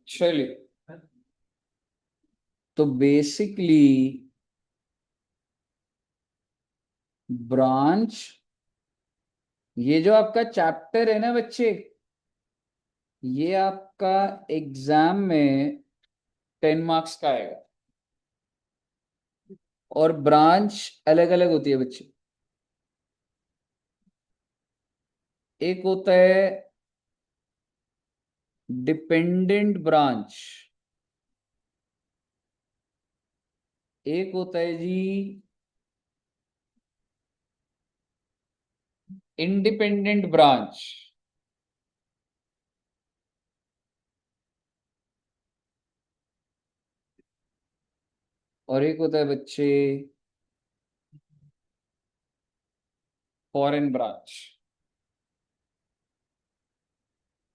चलिए, तो basically branch, ये जो आपका चैप्टर है ना बच्चे, ये आपका एग्जाम में 10 मार्क्स का आएगा। और ब्रांच अलग अलग होती है बच्चे। एक होता है डिपेंडेंट ब्रांच, एक होता है जी इंडिपेंडेंट ब्रांच, और एक होता है बच्चे फॉरेन ब्रांच।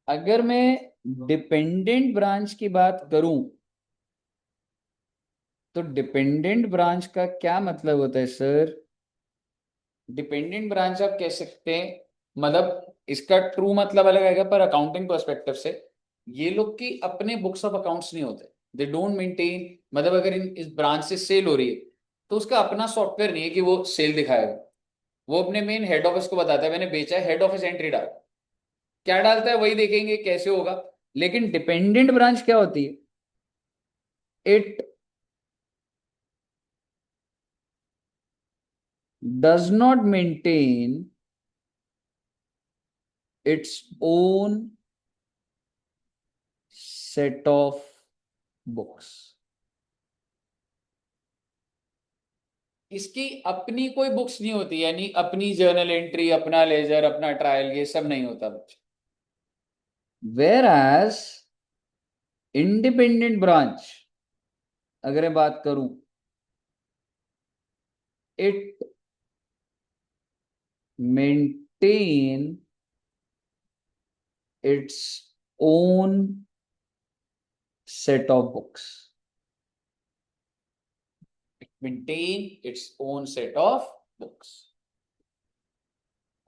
अगर मैं डिपेंडेंट ब्रांच की बात करूं, तो डिपेंडेंट ब्रांच का क्या मतलब होता है सर? डिपेंडेंट ब्रांच आप कह सकते हैं, मतलब इसका ट्रू मतलब अलग आएगा, पर अकाउंटिंग पर्सपेक्टिव से ये लोग की अपने बुक्स ऑफ अकाउंट्स नहीं होते। दे डोंट मेंटेन, मतलब अगर इस ब्रांच से सेल हो रही है तो उसका अपना सॉफ्टवेयर नहीं है कि वो सेल दिखाएगा। वो अपने मेन हेड ऑफिस को बताता है मैंने बेचा है, हेड ऑफिस एंट्री डाल, क्या डालता है वही देखेंगे कैसे होगा। लेकिन डिपेंडेंट ब्रांच क्या होती है? It does not maintain its own set of books. इसकी अपनी कोई बुक्स नहीं होती, यानी अपनी जर्नल एंट्री, अपना लेजर, अपना ट्रायल, ये सब नहीं होता बच्चे। वेर एज इंडिपेंडेंट ब्रांच अगर मैं बात करूं, it maintain its own set of books, maintain its own set of books.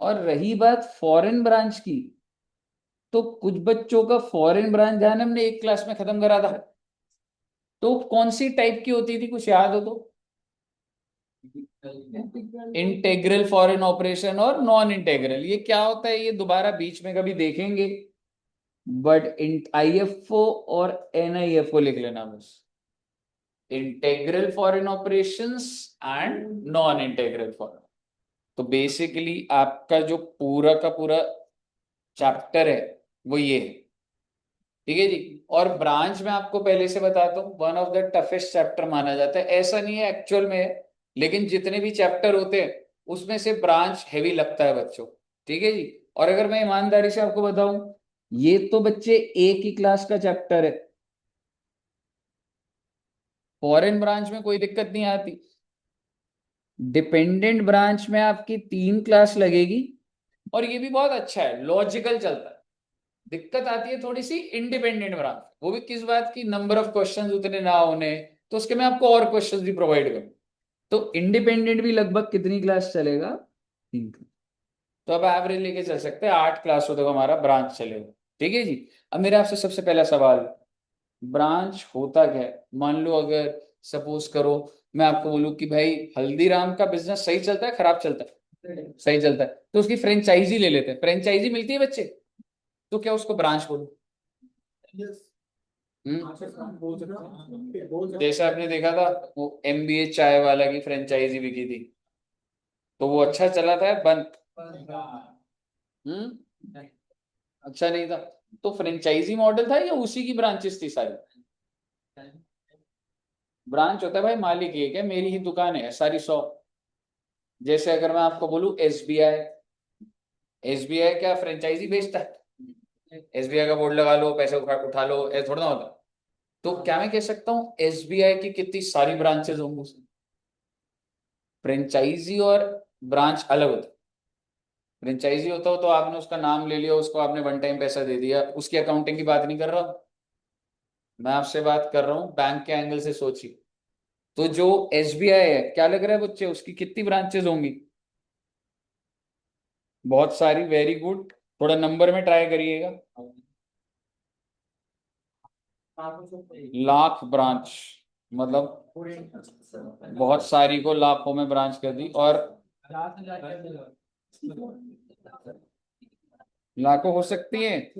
और रही बात फॉरेन ब्रांच की, तो कुछ बच्चों का फॉरेन ब्रांच ध्यान हमने एक क्लास में खत्म करा था। तो कौन सी टाइप की होती थी, कुछ याद हो तो? इंटेग्रल फॉरेन ऑपरेशन और नॉन इंटेग्रल, ये क्या होता है ये दोबारा बीच में कभी देखेंगे। बट इन आईएफओ और एनआईएफओ लिख लेना बस, integral foreign operations and non integral foreign. तो बेसिकली आपका जो पूरा का पूरा चैप्टर है वो ये है। ठीक है जी। और ब्रांच में आपको पहले से बताता हूँ, one of the toughest chapter माना जाता है, ऐसा नहीं है एक्चुअल में है, लेकिन जितने भी चैप्टर होते हैं उसमें से ब्रांच हैवी लगता है बच्चों। ठीक है जी। और अगर मैं ईमानदारी से आपको बताऊं, ये तो बच्चे एक ही क्लास का चैप्टर है। फॉरेन ब्रांच में कोई दिक्कत नहीं आती, डिपेंडेंट ब्रांच में आपकी 3 क्लास लगेगी। और ये भी बहुत अच्छा है, लॉजिकल चलता है। दिक्कत आती है थोड़ी सी इंडिपेंडेंट ब्रांच, वो भी किस बात की, नंबर ऑफ क्वेश्चंस उतने ना होने, तो उसके मैं आपको और क्वेश्चंस भी प्रोवाइड करूँ। तो इंडिपेंडेंट भी लगभग कितनी क्लास चलेगा? 3 क्लास। तो अब एवरेज लेके चल सकते हैं 8 क्लासों तक हमारा ब्रांच चलेगा। ठीक है जी। अब मेरा आपसे सबसे पहला सवाल, ब्रांच होता क्या है? मान लो अगर सपोज करो मैं आपको बोलूं कि भाई हल्दीराम का बिजनेस सही चलता है खराब चलता है? सही चलता है, तो उसकी फ्रेंचाइजी ले लेते हैं, फ्रेंचाइजी मिलती है बच्चे, तो क्या उसको ब्रांच बोलो? जैसे आपने देखा था वो एमबीए चाय वाला की फ्रेंचाइजी बिकी थी, तो वो अच्छा चला था या बंद? हम्म, अच्छा नहीं था। तो फ्रेंचाइजी मॉडल था या उसी की ब्रांचेस थी सारी? ब्रांच होता है भाई, मालिक एक है, मेरी ही दुकान है सारी 100। जैसे अगर मैं आपको बोलूं एसबीआई, एसबीआई क्या फ्रेंचाइजी बेचता है? एसबीआई का बोर्ड लगा लो, पैसे उठा लो, ऐसा थोड़ा ना होता। तो क्या मैं कह सकता हूँ एसबीआई की कितनी सारी ब्रांचेस होंगी? फ्रेंचाइजी और ब्रांच अलग होता है। फ्रेंचाइजी होता हो तो आपने उसका नाम ले लिया, उसको आपने वन टाइम पैसा दे दिया, उसकी अकाउंटिंग की बात नहीं कर रहा हूं। मैं आपसे बात कर रहा हूँ बैंक के एंगल से सोचिए। तो जो एसबीआई है, क्या लग रहा है बच्चे, उसकी कितनी ब्रांचेस होंगी? बहुत सारी, वेरी गुड। थोड़ा नंबर में ट्राई करिएगा। लाख ब्रांच मतलब बहुत सारी को लाखों में ब्रांच कर दी, और लाखों हो सकती है।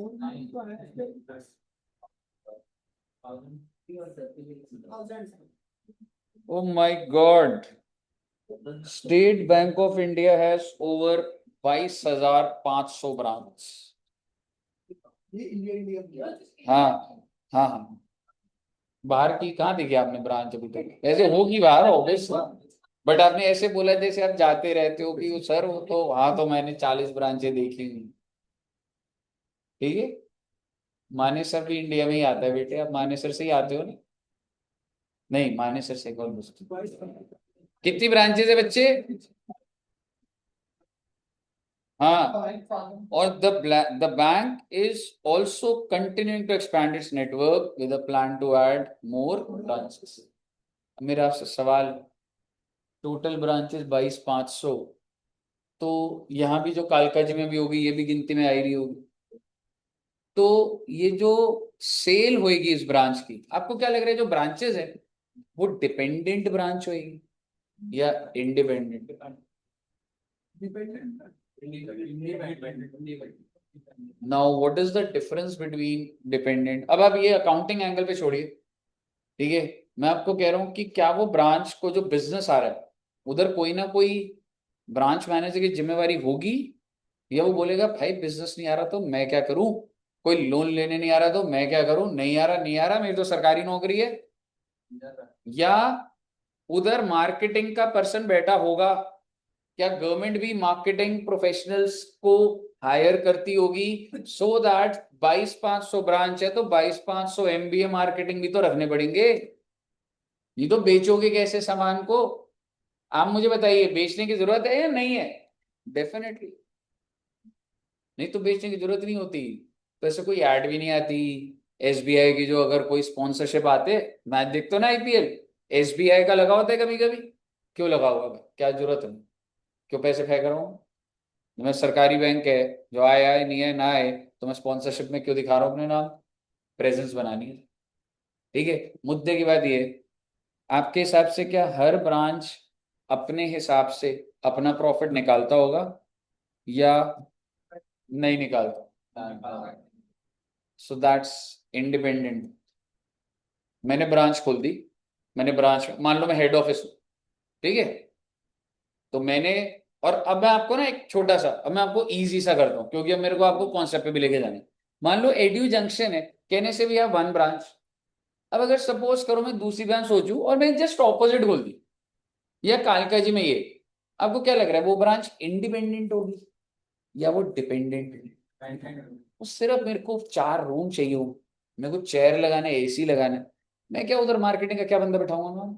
ओ my God, state bank of India has over 22,500 branch. हाँ हाँ हाँ, बाहर की कहाँ देखी आपने ब्रांच अभी तक? ऐसे होगी बाहर ऑब्वियस, बट आपने ऐसे बोला जैसे आप जाते रहते हो कि सर वो तो वहां तो मैंने 40 ब्रांचें देखी हुई। ठीक है, मानेसर भी इंडिया में ही आता है बेटे, आप मानेसर से ही आते हो ना? नहीं, मानेसर से कौन कितनी ब्रांचेज है बच्चे? हाँ, और the bank is also continuing to expand its network with a plan to add more branches। मेरा आपसे सवाल, टोटल ब्रांचेस 22,500, तो यहाँ भी जो कालका जी में भी होगी ये भी गिनती में आ ही रही होगी। तो ये जो सेल होएगी इस ब्रांच की, आपको क्या लग रहा है जो ब्रांचेस है वो डिपेंडेंट ब्रांच होएगी या independent? Now what is the difference between dependent? अब आप ये अकाउंटिंग एंगल पे छोड़िए, ठीक है, मैं आपको कह रहा हूं कि क्या वो ब्रांच को जो बिजनेस आ रहा है उधर कोई ना कोई ब्रांच मैनेजर की जिम्मेवारी होगी, या वो बोलेगा भाई बिजनेस नहीं आ रहा तो मैं क्या करूं, कोई लोन लेने नहीं आ रहा तो मैं क्या करूं, नहीं आ रहा नहीं आ रहा, मेरी तो सरकारी नौकरी है। या उधर मार्केटिंग का पर्सन बैठा होगा, क्या गवर्नमेंट भी मार्केटिंग प्रोफेशनल्स को हायर करती होगी सो दैट 22,500 ब्रांच है तो 22,500 MBA मार्केटिंग भी तो रखने पड़ेंगे। ये तो बेचोगे कैसे सामान को? आप मुझे बताइए, बेचने की जरूरत है या नहीं है? डेफिनेटली नहीं, तो बेचने की जरूरत नहीं होती, तो ऐसे कोई ऐड भी नहीं आती। SBI की जो अगर कोई स्पॉन्सरशिप आते, मैच देखते हो ना IPL, SBI का लगा होता है कभी कभी, क्यों लगा हुआ है? क्या जरूरत है? क्यों पैसे फेंक रहा हूँ? मैं सरकारी बैंक है, जो आए आए नहीं है ना आए, तो मैं स्पॉन्सरशिप में क्यों दिखा रहा हूँ अपने नाम? प्रेजेंस बनानी है। ठीक है, मुद्दे की बात ये है, आपके हिसाब से क्या हर ब्रांच अपने हिसाब से अपना प्रॉफिट निकालता होगा या नहीं निकालता? So that's independent. मैंने ब्रांच खोल दी, मैंने ब्रांच, मान लो मैं हेड ऑफिस हूँ, ठीक है, तो मैंने, और अब मैं आपको ना एक छोटा सा, अब मैं आपको इजी सा करता हूँ क्योंकि अब मेरे को आपको कॉन्सेप्ट पे भी लेके जाना है। मान लो एडू जंक्शन है, कहने से भी आप 1 ब्रांच। अब अगर सपोज करो मैं दूसरी ब्रांच सोचूं और मैं जस्ट ऑपोजिट खोल दी, या कालका जी में ये, आपको क्या लग रहा है वो ब्रांच इंडिपेंडेंट होगी या वो डिपेंडेंट? वो सिर्फ मेरे को 4 रूम चाहिए हो, मेरे को चेयर लगाना है, AC लगाना है, मैं क्या उधर मार्केटिंग का क्या बंदा बैठाऊंगा मैं?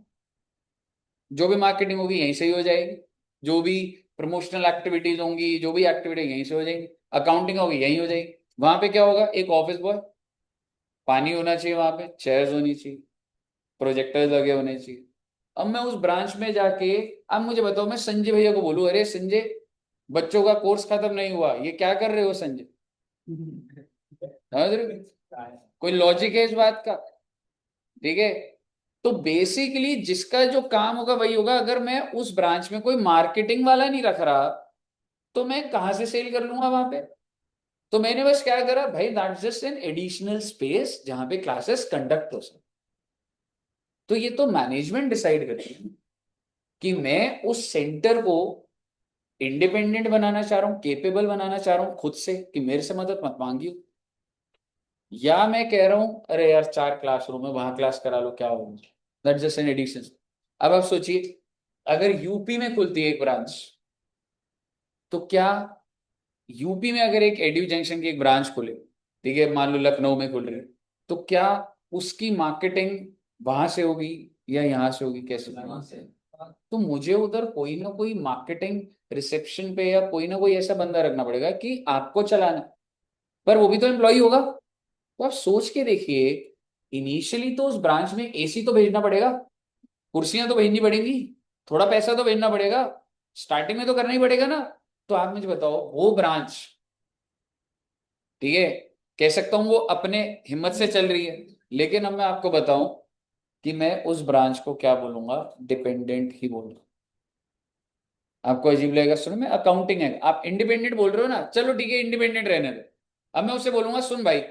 जो भी मार्केटिंग होगी यहीं से ही हो जाएगी, जो भी प्रमोशनल एक्टिविटीज होंगी, जो भी एक्टिविटी यहीं से हो जाएगी, अकाउंटिंग होगी यहीं हो जाएगी। वहां पे क्या होगा, एक ऑफिस बॉय, पानी होना चाहिए वहां पे, चेयर्स होनी चाहिए, प्रोजेक्टर्स लगे होने चाहिए। अब मैं उस ब्रांच में जाके, अब मुझे बताओ मैं संजय भैया को बोलूं, अरे संजय, बच्चों का कोर्स खत्म नहीं हुआ, ये क्या कर रहे हो संजय? समझ रहे हो? कोई लॉजिक है इस बात का? ठीक है, तो बेसिकली जिसका जो काम होगा वही होगा। अगर मैं उस ब्रांच में कोई मार्केटिंग वाला नहीं रख रहा तो मैं कहां से सेल कर लूंगा वहां पे? तो मैंने बस क्या करा भाई, that's just an additional space जहां पे क्लासेस कंडक्ट हो सके। तो ये तो मैनेजमेंट डिसाइड करती है कि मैं उस सेंटर को इंडिपेंडेंट बनाना चाह रहा हूँ, केपेबल बनाना चाह रहा हूँ खुद से कि मेरे से मदद मत मांगियो, या मैं कह रहा हूं अरे यार 4 क्लासरूम है वहां क्लास करा लो, क्या होगा? That's just an addition. अब आप सोचिए, अगर यूपी में खुलती है एक ब्रांच, तो क्या यूपी में अगर एक एड्यू जंक्शन की एक ब्रांच खुले, ठीक है, मान लो लखनऊ में खुल रही है, तो क्या उसकी मार्केटिंग वहां से होगी या यहाँ से होगी? कैसे होगी? तो मुझे उधर कोई ना कोई मार्केटिंग रिसेप्शन पे या कोई ना कोई ऐसा बंदा रखना पड़ेगा कि आपको चलाना, पर वो भी तो एम्प्लॉय होगा। तो आप सोच के देखिए, इनिशियली तो उस ब्रांच में AC तो भेजना पड़ेगा, कुर्सियां तो भेजनी पड़ेंगी, थोड़ा पैसा तो भेजना पड़ेगा, स्टार्टिंग में तो करना ही पड़ेगा ना। तो आप मुझे बताओ वो ब्रांच ठीक है, कह सकता हूं वो अपने हिम्मत से चल रही है, लेकिन अब मैं आपको बताऊं कि मैं उस ब्रांच को क्या बोलूंगा, डिपेंडेंट ही बोलूंगा। आपको अजीब लगेगा, सुनो, मैं अकाउंटिंग है, आप इंडिपेंडेंट बोल रहे हो ना, चलो ठीक है इंडिपेंडेंट रहने दो। अब मैं उसे बोलूंगा सुन भाई,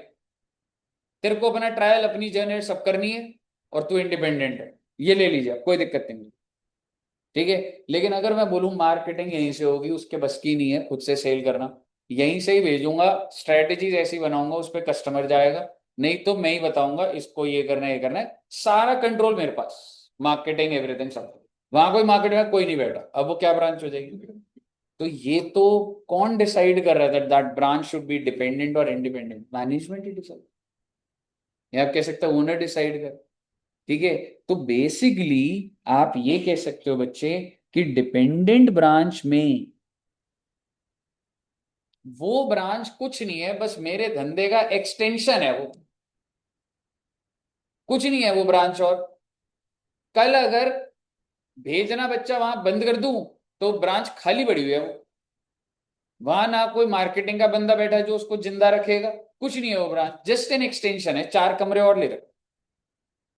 तेरे को अपना ट्रायल अपनी जर्नी सब करनी है और तू इंडिपेंडेंट है, ये ले लीजिए, कोई दिक्कत नहीं। ठीक है, लेकिन अगर मैं बोलूं मार्केटिंग यहीं से होगी, उसके बस की नहीं है खुद से सेल करना, यहीं से ही भेजूंगा, स्ट्रेटेजीज ऐसी बनाऊंगा, उस पर कस्टमर जाएगा, नहीं तो मैं ही बताऊंगा इसको ये करना है ये करना है, सारा कंट्रोल मेरे पास, मार्केटिंग एवरीथिंग सब। वहां कोई मार्केट में कोई नहीं बैठा, अब वो क्या ब्रांच हो जाएगी? तो ये तो कौन डिसाइड कर रहा था that branch should be dependent और इंडिपेंडेंट? मैनेजमेंट ही डिसाइड, या आप कह सकते हो ओनर डिसाइड कर। ठीक है, तो बेसिकली आप ये कह सकते हो बच्चे कि डिपेंडेंट ब्रांच में वो ब्रांच कुछ नहीं है, बस मेरे धंधे का एक्सटेंशन है वो, कुछ नहीं है वो ब्रांच। और कल अगर भेजना बच्चा वहां बंद कर दूं तो ब्रांच खाली पड़ी हुई है वो, वहां ना कोई मार्केटिंग का बंदा बैठा है जो उसको जिंदा रखेगा, कुछ नहीं है वो ब्रांच, जस्ट एन एक्सटेंशन है, 4 कमरे और ले रखे,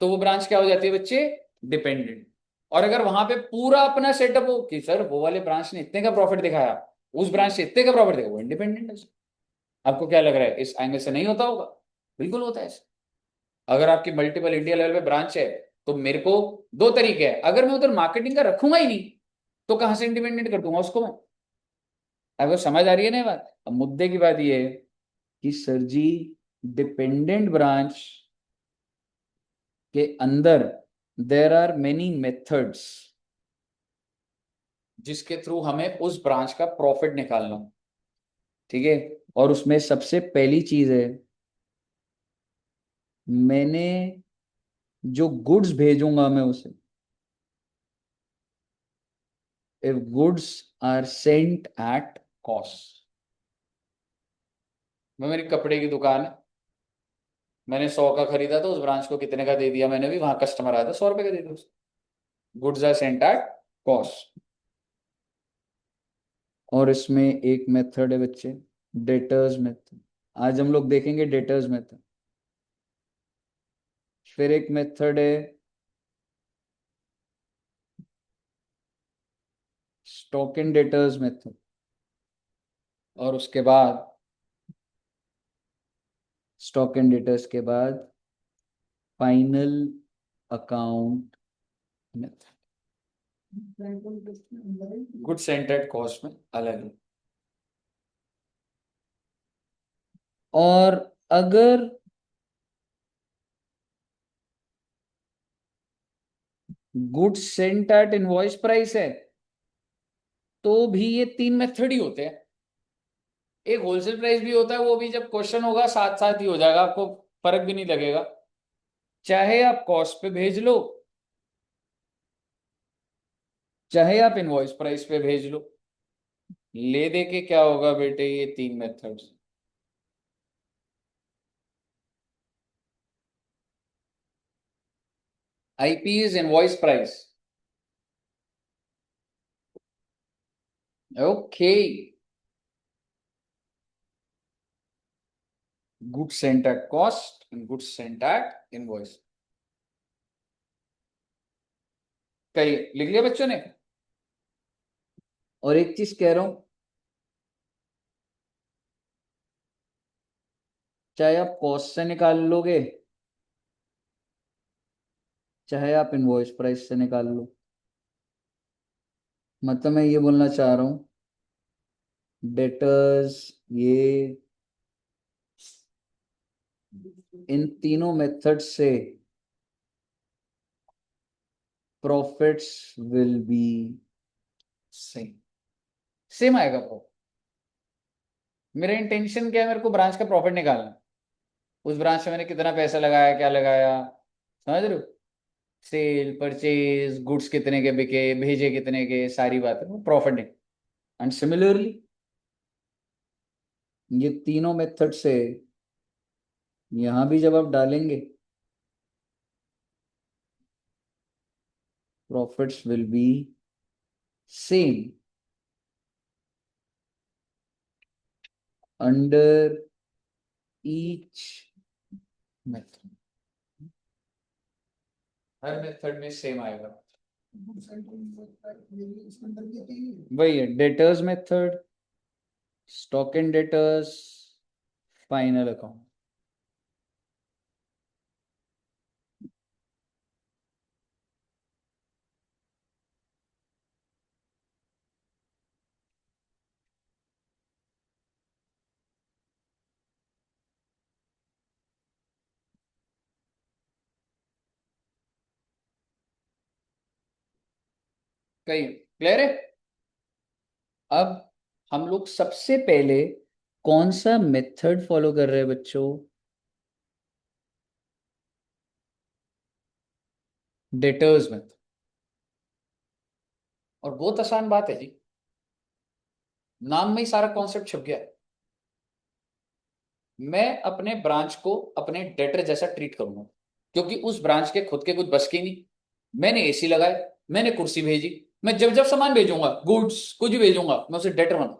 तो वो ब्रांच क्या हो जाती है बच्चे? डिपेंडेंट। और अगर वहां पे पूरा अपना सेटअप हो कि सर वो वाले ब्रांच ने इतने का प्रॉफिट दिखाया, उस ब्रांच से इतने का प्रॉफिट दिखाया, वो इंडिपेंडेंट है। आपको क्या लग रहा है इस एंगल से नहीं होता होगा? बिल्कुल होता है। अगर आपकी मल्टीपल इंडिया लेवल पे ब्रांच है, तो मेरे को दो तरीके हैं, अगर मैं उधर मार्केटिंग का रखूंगा ही नहीं तो कहां से इंडिपेंडेंट कर दूंगा उसको मैं? आपको समझ आ रही है ना ये बात? अब मुद्दे की बात ये है कि सर जी, डिपेंडेंट ब्रांच के अंदर देर आर मेनी मेथड्स जिसके थ्रू हमें उस ब्रांच का प्रॉफिट निकालना। ठीक है, और उसमें सबसे पहली चीज है, मैंने जो गुड्स भेजूंगा मैं उसे, if goods are sent at cost। मैं, मेरी कपड़े की दुकान है, मैंने 100 का खरीदा तो उस ब्रांच को कितने का दे दिया मैंने भी, वहां कस्टमर आया था 100 रुपए का दे दिया उसको। Goods are sent at cost. और इसमें एक मेथड है बच्चे, डेटर्स मेथड। आज हम लोग देखेंगे डेटर्स मेथड। फिर एक मेथड है स्टॉक इन डेटर्स मेथड। और उसके बाद स्टॉक इन डेटर्स के बाद final account method. Good sent at cost में अलग है। और अगर goods sent at invoice price है तो भी ये 3 मेथड ही होते हैं। एक होलसेल प्राइस भी होता है, वो भी जब क्वेश्चन होगा साथ साथ ही हो जाएगा, आपको फर्क भी नहीं लगेगा, चाहे आप कॉस्ट पे भेज लो चाहे आप इनवॉइस प्राइस पे भेज लो, ले दे के क्या होगा बेटे, ये 3 methods. IP is invoice price. Okay, goods sent at cost and goods sent at invoice. कही लिख लिया बच्चों ने? और एक चीज कह रहा हूं, चाहे आप कॉस्ट से निकाल लोगे चाहे आप इनवॉइस प्राइस से निकाल लो, मतलब मैं ये बोलना चाह रहा हूं, डेटर्स, ये इन तीनों मेथड से profits will be same, same आएगा प्रॉफिट। मेरा इंटेंशन क्या है, मेरे को ब्रांच का प्रॉफिट निकालना है। उस ब्रांच में मैंने कितना पैसा लगाया, क्या लगाया, समझ रहे हो? सेल, परचेज, गुड्स कितने के बिके, भेजे कितने के, सारी बातें वो प्रॉफिट नहीं। एंड सिमिलरली ये तीनों मेथड से यहां भी जब आप डालेंगे, profits will be same under each method, her method में सेम आएगा, वही है debtors method, stock and debtors, final account. कही क्लियर है? अब हम लोग सबसे पहले कौन सा मेथड फॉलो कर रहे हैं बच्चों? Debtors method. और बहुत आसान बात है जी, नाम में ही सारा कॉन्सेप्ट छुप गया है। मैं अपने ब्रांच को अपने डेटर जैसा ट्रीट करूंगा, क्योंकि उस ब्रांच के खुद के कुछ बस की नहीं। मैंने एसी लगाए, मैंने कुर्सी भेजी, मैं जब जब सामान भेजूंगा, गुड्स कुछ भी भेजूंगा, मैं उसे डेटर बना,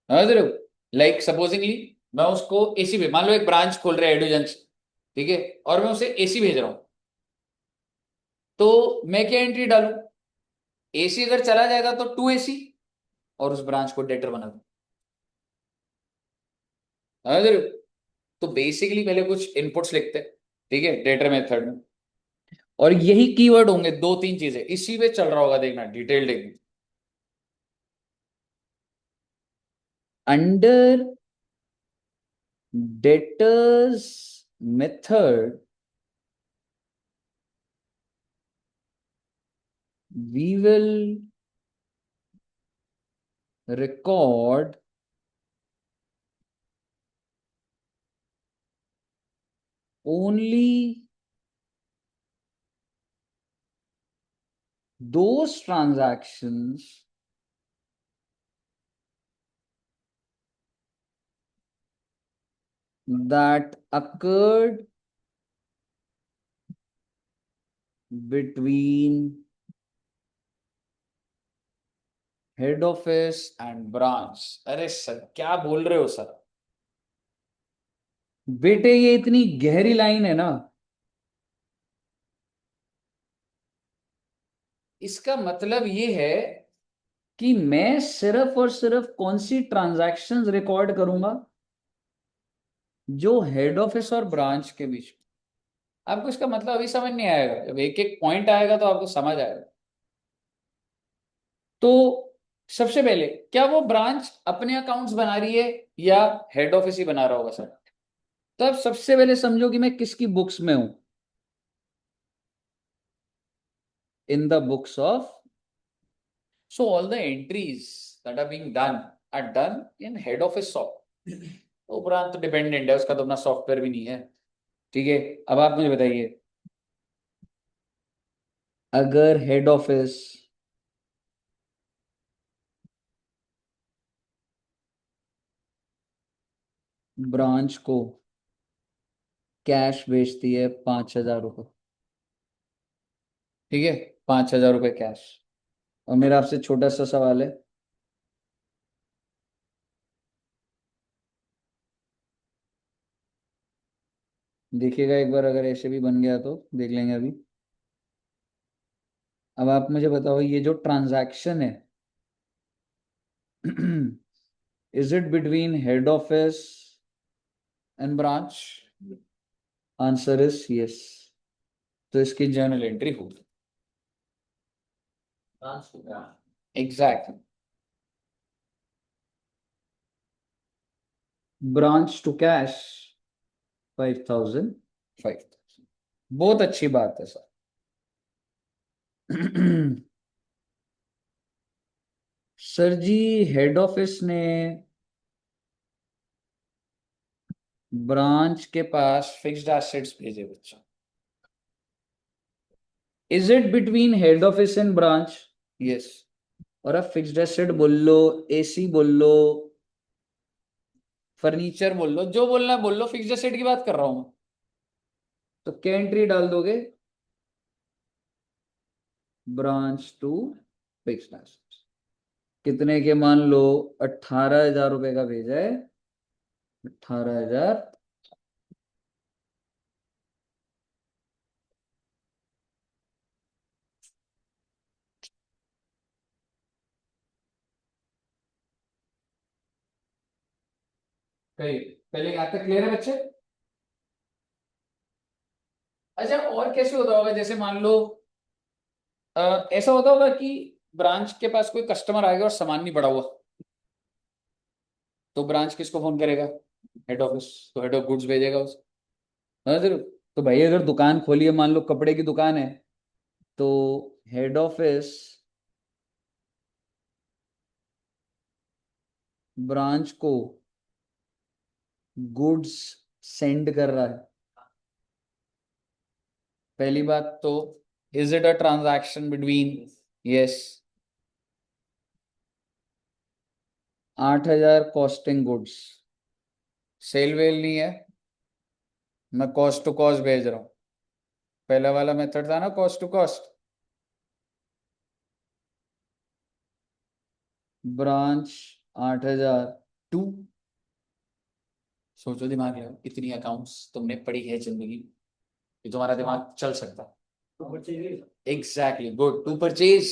समझ रहे हो? लाइक सपोजिंगली मैं उसको एसी भेज, मान लो एक ब्रांच खोल रहे हैं एडुजेंस, ठीक है, और मैं उसे एसी भेज रहा हूं, तो मैं क्या एंट्री डालू? एसी अगर चला जाएगा तो 2 AC, और उस ब्रांच को डेटर बना दूं, समझ रहे हो? तो बेसिकली पहले कुछ इनपुट्स लिखते हैं, ठीक है, डेटर मेथड में, और यही कीवर्ड होंगे, 2-3 चीजें इसी पे चल रहा होगा, देखना डिटेल देखना। Under debtors method we will record only those transactions that occurred between head office and branch. अरे सर क्या बोल रहे हो सर? बेटे ये इतनी गहरी लाइन है ना, इसका मतलब ये है कि मैं सिर्फ और सिर्फ कौन सी ट्रांजैक्शंस रिकॉर्ड करूंगा जो हेड ऑफिस और ब्रांच के बीच। आपको इसका मतलब अभी समझ नहीं आएगा, जब एक एक पॉइंट आएगा तो आपको समझ आएगा। तो सबसे पहले क्या वो ब्रांच अपने अकाउंट्स बना रही है या हेड ऑफिस ही बना रहा होगा सर? तब सबसे पहले समझो कि मैं किसकी बुक्स में हूं, in the books of, so all the entries that are being done are done in head office software। तो उपरांत तो डिपेंडेंट है, उसका तो अपना सॉफ्टवेयर भी नहीं है, ठीक है। अब आप मुझे बताइए, अगर हेड ऑफिस ब्रांच को कैश बेचती है 5,000 रुपये, ठीक है, 5,000 रुपये कैश, और मेरा आपसे छोटा सा सवाल है, देखिएगा एक बार, अगर ऐसे भी बन गया तो देख लेंगे अभी। अब आप मुझे बताओ, ये जो ट्रांजैक्शन है is it between head office and branch? Answer is yes. तो इसकी जर्नल एंट्री होगी एग्जैक्टली, ब्रांच टू कैश 5,000, 5,000। बहुत अच्छी बात है सर। सर जी, हेड ऑफिस ने ब्रांच के पास फिक्स्ड एसेट्स भेजे बच्चा, is it between head office and branch? Yes. और अब फिक्स्ड एसेट बोल लो, एसी बोल लो, फर्नीचर बोल लो, जो बोलना है बोल लो, फिक्स्ड एसेट की बात कर रहा हूं मैं। तो क्या एंट्री डाल दोगे? Branch to fixed asset. कितने के मान लो 18,000 रुपए का भेजा है, 18,000। पहले यहाँ तक क्लियर है बच्चे? अच्छा, और कैसे होता होगा, जैसे मान लो ऐसा होता होगा कि ब्रांच के पास कोई कस्टमर आएगा और सामान नहीं पड़ा हुआ, तो ब्रांच किसको फोन करेगा? Head office. तो हेड ऑफ गुड्स भेजेगा उस, समझ रहे हो? तो भाई अगर दुकान खोली है, मान लो कपड़े की दुकान है, तो हेड ऑफिस ब्रांच को गुड्स सेंड कर रहा है। पहली बात तो, is it a transaction between? Yes. 8,000 costing goods, sale well नहीं है, मैं कॉस्ट टू कॉस्ट भेज रहा हूँ। पहला वाला मेथड था ना, cost to cost. Branch 8,000 to, सोचो दिमाग लगाओ, इतनी अकाउंट्स तुमने पढ़ी है जिंदगी, ये तुम्हारा दिमाग चल सकता है। Exactly, good, to purchase.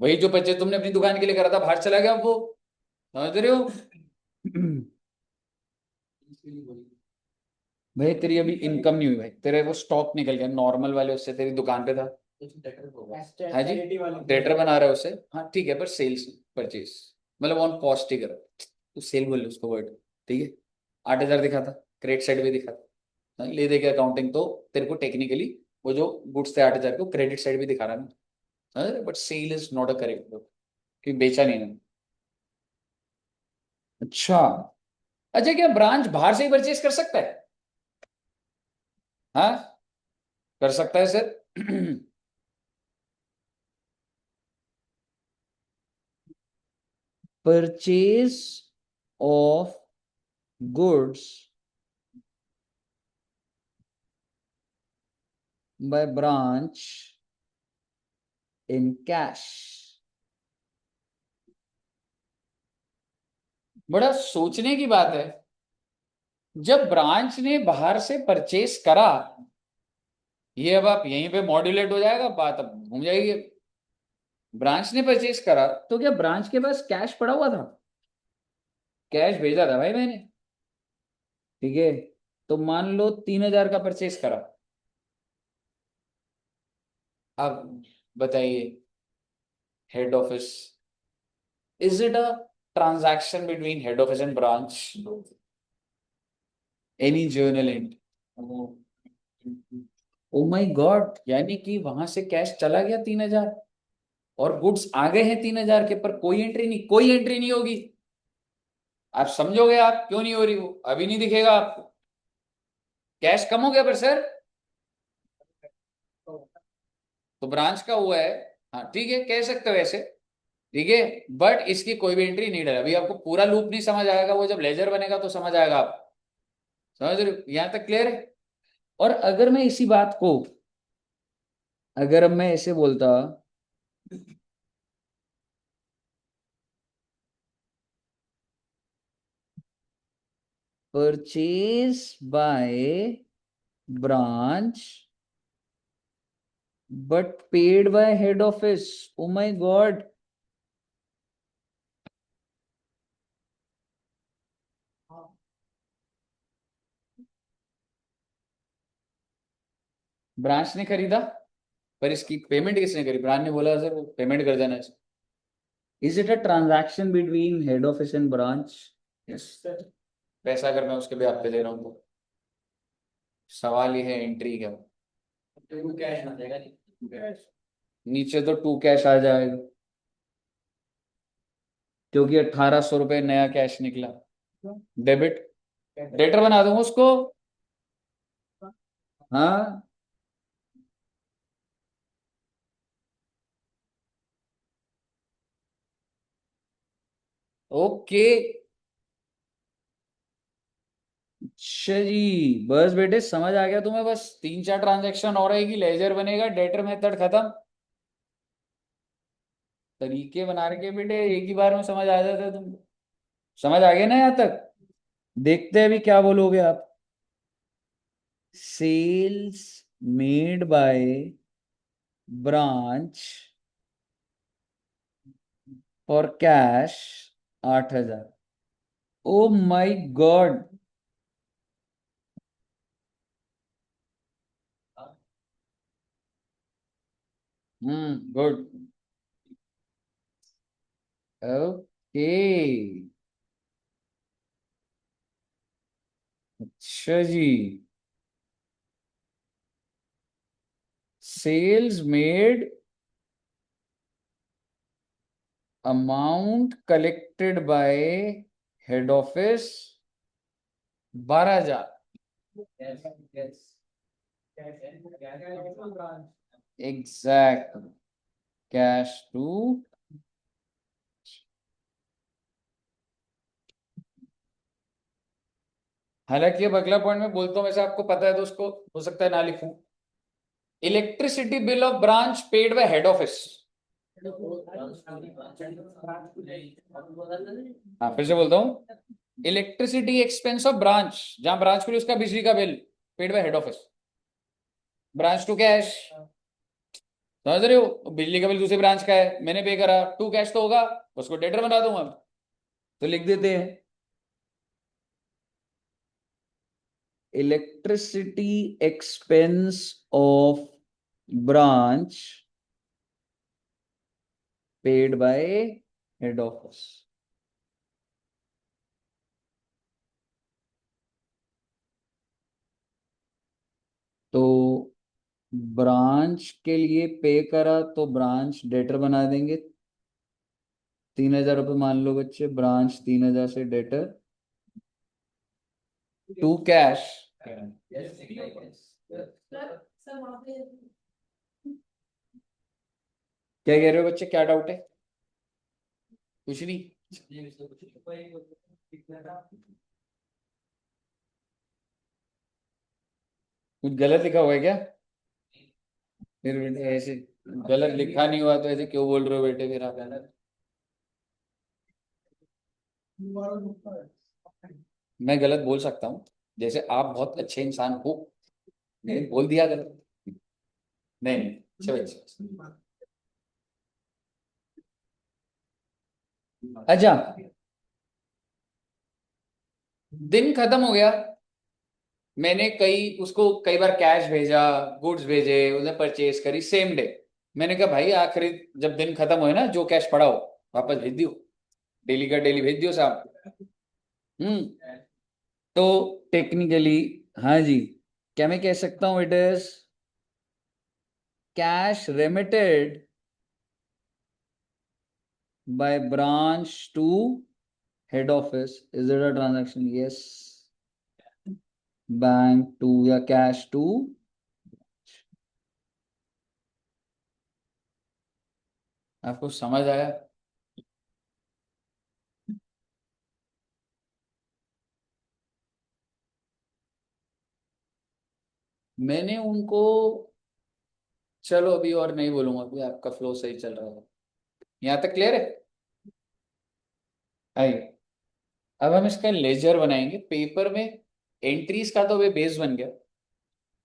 वही जो परचेज तुमने अपनी दुकान के लिए करा था, बाहर चला गया वो, समझ रहे हो? भाई तेरी अभी इनकम नहीं हुई भाई, तेरे वो स्टॉक निकल गया नॉर्मल वाले, उससे तेरी दुकान पे था। हाँ जी, डेटर बना रहा है उससे, हाँ ठीक है, पर सेल्स परचेज, मतलब ऑन कॉस्ट ही करो, तो सेल बोल उसको वर्ड। ठीक है, 8,000 दिखा था, क्रेडिट साइड भी दिखा था। हाँ, ले दे के अकाउंटिंग तो तेरे को टेक्निकली वो जो गुड्स थे 8,000 को क्रेडिट साइड भी दिखा रहा है, but sale is not a correct, क्योंकि बेचा नहीं ना। अच्छा। अच्छा, क्या ब्रांच बाहर से ही परचेज कर सकता है? हाँ, कर सकता है sir. Purchase of goods by branch in cash. बड़ा सोचने की बात है, जब ब्रांच ने बाहर से परचेस करा, ये अब आप यहीं पे मॉड्यूलेट हो जाएगा बात, अब घूम जाएगी। ब्रांच ने परचेस करा तो क्या ब्रांच के पास कैश पड़ा हुआ था? कैश भेजा था भाई मैंने, ठीक है। तो मान लो 3,000 का परचेस करा। अब बताइए, head office, is it a transaction between head office and branch? Any journal ant? O my God, यानी कि वहां से कैश चला गया 3,000, और गुड्स आ गए हैं 3,000 के, पर कोई एंट्री नहीं, कोई एंट्री नहीं होगी। आप समझोगे, आप क्यों नहीं हो रही, वो अभी नहीं दिखेगा आपको, कैश कम हो गया पर सर। तो ब्रांच का हुआ है, हाँ ठीक है, कह सकते हो ऐसे, ठीक है। बट इसकी कोई भी एंट्री नहीं डला, अभी आपको पूरा लूप नहीं समझ आएगा, वो जब लेजर बनेगा तो समझ आएगा आप, समझ रहे हो? यहां तक क्लियर है? और अगर मैं इसी बात को, अगर अब मैं ऐसे बोलता, purchase by branch but paid by head office, O my God. Branch ने खरीदा, पर इसकी पेमेंट किसने करी? ब्रांच ने बोला सर वो पेमेंट कर देना। Is it a transaction between head office and branch? Yes sir. पैसा अगर मैं उसके ब्याह पे दे रहा हूँ तो सवाल ये है एंट्री क्या, टू कैश आ जाएगा, नीचे तो टू कैश आ जाएगा, क्योंकि 1,800 रुपये नया कैश निकला, डेबिट, डेटर बना दूंगा उसको। हाँ, ओके। अच्छा जी, बस बेटे समझ आ गया तुम्हें, बस 3-4 ट्रांजेक्शन और आएगी, लेजर बनेगा, डेटर मेथड खत्म। तरीके बना रखे बेटे, एक ही बार में समझ आ जाता है तुमको, समझ आ गया ना यहाँ तक? देखते हैं अभी क्या बोलोगे आप। Sales made by branch for cash 8,000। Oh my God. Good. Okay. अच्छा जी। Sales made, amount collected by head office 12,000। Exact. Cash to. हालांकि अब अगला पॉइंट में बोलता हूं, वैसे आपको पता है तो उसको हो सकता है ना लिखूं। Electricity bill of branch paid by head office. हाँ, फिर से बोलता हूँ। इलेक्ट्रिसिटी एक्सपेंस ऑफ ब्रांच, जहां ब्रांच खुली उसका बिजली का bill paid by head office. Branch to cash. समझ रहे हो, बिजली का बिल दूसरी ब्रांच का है, मैंने पे करा, टू कैश तो होगा, उसको डेटर बना दूंगा। तो लिख देते हैं electricity expense of branch paid by head office. तो ब्रांच के लिए पे करा तो ब्रांच डेटर बना देंगे। 3,000 रुपये मान लो बच्चे, ब्रांच 3,000 से डेटर टू कैश। क्या कह रहे हो बच्चे, क्या डाउट है? कुछ नहीं। कुछ गलत लिखा हुआ है क्या? फिर बेटे ऐसे गलत लिखा नहीं हुआ तो ऐसे क्यों बोल रहे हो बेटे फिर आप? मैं गलत बोल सकता हूँ, जैसे आप बहुत अच्छे इंसान हो, मैंने बोल दिया गलत। नहीं नहीं, अच्छे बच्चे। अच्छा, दिन खत्म हो गया, मैंने उसको कई बार कैश भेजा, गुड्स भेजे, उन्हें परचेज करी सेम डे। मैंने कहा भाई आखिरी जब दिन खत्म हुए ना, जो कैश पड़ा हो वापस भेज दियो, डेली का डेली भेज दियो साहब। हम्म। तो टेक्निकली, हाँ जी, क्या मैं कह सकता हूँ it is cash remitted by branch to head office, is it a transaction? Yes. Bank to या कैश टू। आपको समझ आया? मैंने उनको, चलो अभी और नहीं बोलूंगा, अभी आपका फ्लो सही चल रहा है। यहाँ तक क्लियर है? आइए, अब हम इसका लेजर बनाएंगे पेपर में। एंट्रीज का तो वे बेस बन गया,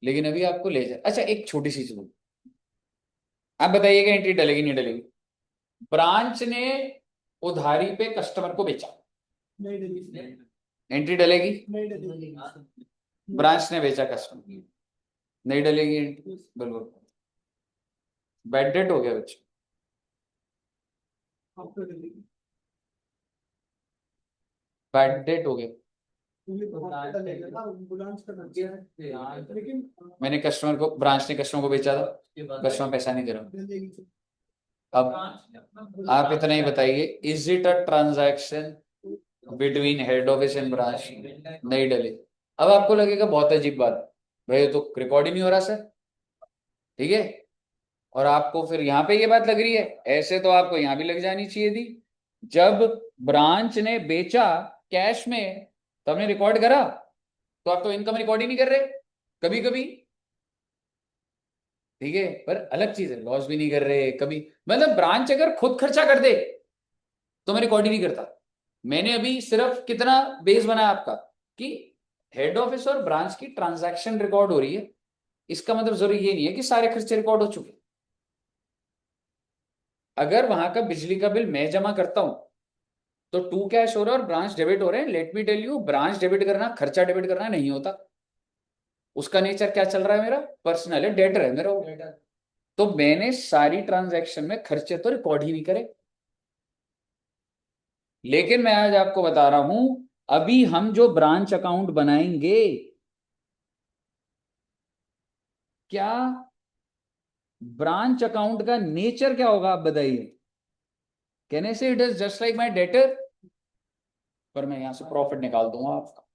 लेकिन अभी आपको लेजर। अच्छा, एक छोटी सी चीज, आप बताइएगा एंट्री डलेगी नहीं डलेगी? ब्रांच ने उधारी पे कस्टमर को बेचा, एंट्री डलेगी? ब्रांच ने बेचा कस्टमर, नहीं डलेगी एंट्री, बिल्कुल। बैड डेट हो गया बच्चे। बैड डेट हो गया। मैंने कस्टमर को, ब्रांच ने कस्टमर को बेचा था, कस्टमर पैसा नहीं दे रहा। अब आप इतना ही बताइए, is it a transaction between head office and branch? नहीं डले। अब आपको लगेगा बहुत अजीब बात, भाई ये तो रिकॉर्ड ही नहीं हो रहा सर। ठीक है, और आपको फिर यहाँ पे ये बात लग रही है, ऐसे तो आपको यहाँ भी लग जानी चाहिए थी। जब ब्रांच ने बेचा कैश में, तो हमने रिकॉर्ड करा, तो आप तो इनकम रिकॉर्ड ही नहीं कर रहे कभी कभी। ठीक है, पर अलग चीज है, लॉस भी नहीं कर रहे कभी। मतलब ब्रांच अगर खुद खर्चा कर दे तो मैं रिकॉर्ड ही नहीं करता। मैंने अभी सिर्फ कितना बेस बनाया आपका, कि हेड ऑफिस और ब्रांच की ट्रांजैक्शन रिकॉर्ड हो रही है, इसका मतलब जरूरी ये नहीं है कि सारे खर्चे रिकॉर्ड हो चुके। अगर वहां का बिजली का बिल मैं जमा करता हूं तो टू कैश हो रहा है और ब्रांच डेबिट हो रहे हैं। Let me tell you, branch debit करना, खर्चा डेबिट करना नहीं होता। उसका नेचर क्या चल रहा है, मेरा पर्सनल है, डेटर है मेरा वो। तो मैंने सारी ट्रांजैक्शन में खर्चे तो रिकॉर्ड ही नहीं करे। लेकिन मैं आज आपको बता रहा हूं, अभी हम जो ब्रांच अकाउंट बनाएंगे, क्या ब्रांच अकाउंट का नेचर क्या होगा आप बताइए। कहने से it is just like my debtor, पर मैं यहां से प्रॉफिट निकाल दूंगा आपका,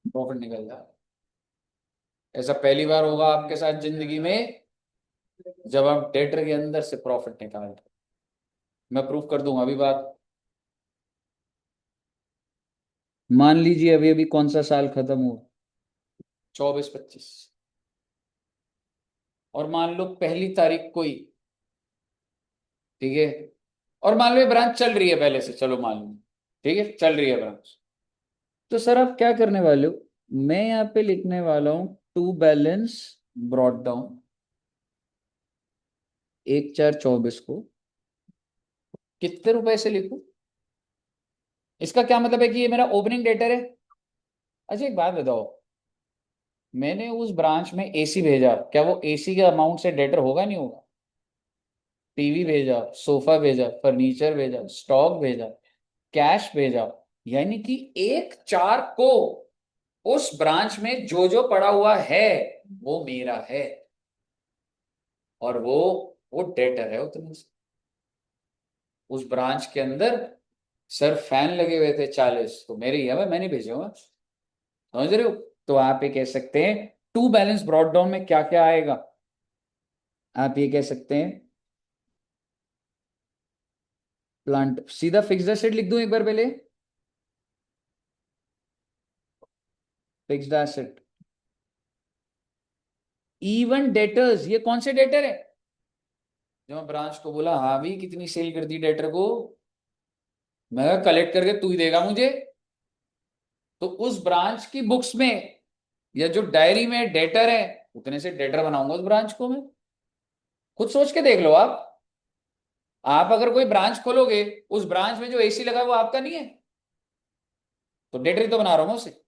प्रॉफिट निकल जाए। ऐसा पहली बार होगा आपके साथ जिंदगी में जब आप डेटर के अंदर से प्रॉफिट निकाल रहे। मैं प्रूफ कर दूंगा अभी बात। मान लीजिए अभी अभी कौन सा साल खत्म हुआ, 24-25, और मान लो 1 तारीख को ही, ठीक है, और मान लो ये ब्रांच चल रही है पहले से, चलो मान लो, ठीक है, चल रही है ब्रांच। तो सर आप क्या करने वाले हो, मैं यहाँ पे लिखने वाला हूं टू बैलेंस ब्रॉट डाउन 1/4/24 को कितने रुपए से लिखूं। इसका क्या मतलब है कि ये मेरा ओपनिंग डेटर है। अच्छा एक बात बताओ, मैंने उस ब्रांच में एसी भेजा, क्या वो एसी के अमाउंट से डेटर होगा नहीं होगा। टीवी भेजा, सोफा भेजा, फर्नीचर भेजा, स्टॉक भेजा, कैश भेजा, यानी कि 1/4 को उस ब्रांच में जो जो पड़ा हुआ है वो मेरा है, और वो डेटर है उतने से। उस ब्रांच के अंदर सर फैन लगे हुए थे 40, तो मेरे ही है भाई, मैंने भेजे हुआ, समझ रहे हो। तो आप ये कह सकते हैं टू बैलेंस ब्रॉट डाउन में क्या क्या आएगा। आप ये कह सकते हैं प्लांट, सीधा फिक्स्ड एसेट लिख दूं एक बार पहले, फिक्स्ड एसेट। इवन डेटर्स, ये कौन से डेटर है, जो मैं ब्रांच को बोला हाँ भी कितनी सेल कर दी डेटर को, मैं कलेक्ट करके तू ही देगा मुझे। तो उस ब्रांच की बुक्स में या जो डायरी में डेटर है, उतने से डेटर बनाऊंगा उस ब्रांच को मैं। खुद सोच के देख लो आप अगर कोई ब्रांच खोलोगे, उस ब्रांच में जो एसी लगा है वो आपका नहीं है, तो डेटर ही तो बना रहा हूं मैं उसे।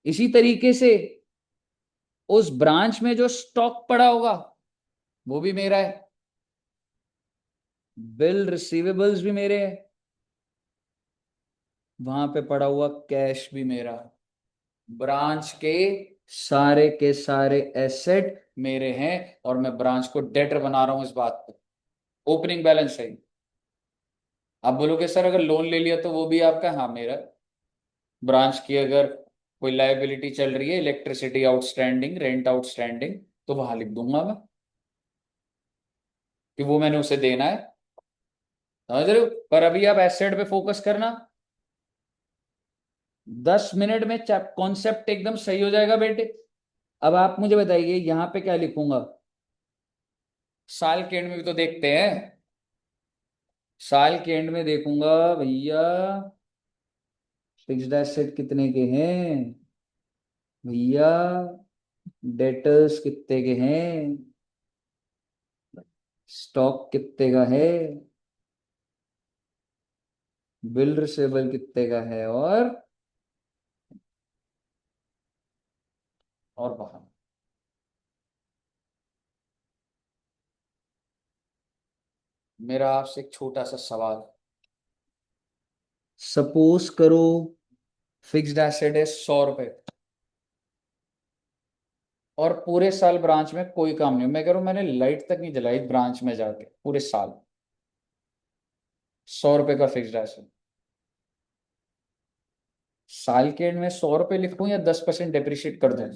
इसी तरीके से उस ब्रांच में जो स्टॉक पड़ा होगा वो भी मेरा है, बिल रिसीवेबल्स भी मेरे हैं, वहां पे पड़ा हुआ कैश भी मेरा है, ब्रांच के सारे एसेट मेरे हैं, और मैं ब्रांच को डेटर बना रहा हूं इस बात पे। ओपनिंग बैलेंस है। आप बोलोगे सर अगर लोन ले लिया तो वो भी आपका, हाँ मेरा। ब्रांच की अगर कोई लायबिलिटी चल रही है, इलेक्ट्रिसिटी आउटस्टैंडिंग, रेंट आउटस्टैंडिंग, तो वहां लिख दूंगा मैं कि वो मैंने उसे देना है, समझ रहे हो। पर अभी आप एसेट पे फोकस करना, 10 मिनट में कॉन्सेप्ट एकदम सही हो जाएगा बेटे। अब आप मुझे बताइए यहां पे क्या लिखूंगा, साल के एंड में भी तो देखते हैं, साल के एंड में देखूंगा भैया फिक्स्ड एसेट कितने के हैं, भैया डेटर्स कितने के हैं, स्टॉक कितने का है, बिल रिसेबल कितने का है, और बाहर। मेरा आपसे एक छोटा सा सवाल, सपोज करो फिक्स्ड एसेट है 100 रुपए, और पूरे साल ब्रांच में कोई काम नहीं, मैं कह रहा हूं मैंने लाइट तक नहीं जलाई ब्रांच में जाके पूरे साल, 100 रुपए का फिक्स्ड एसेट। साल के एंड में 100 रुपए लिखूं या 10% डेप्रिशिएट कर दूं,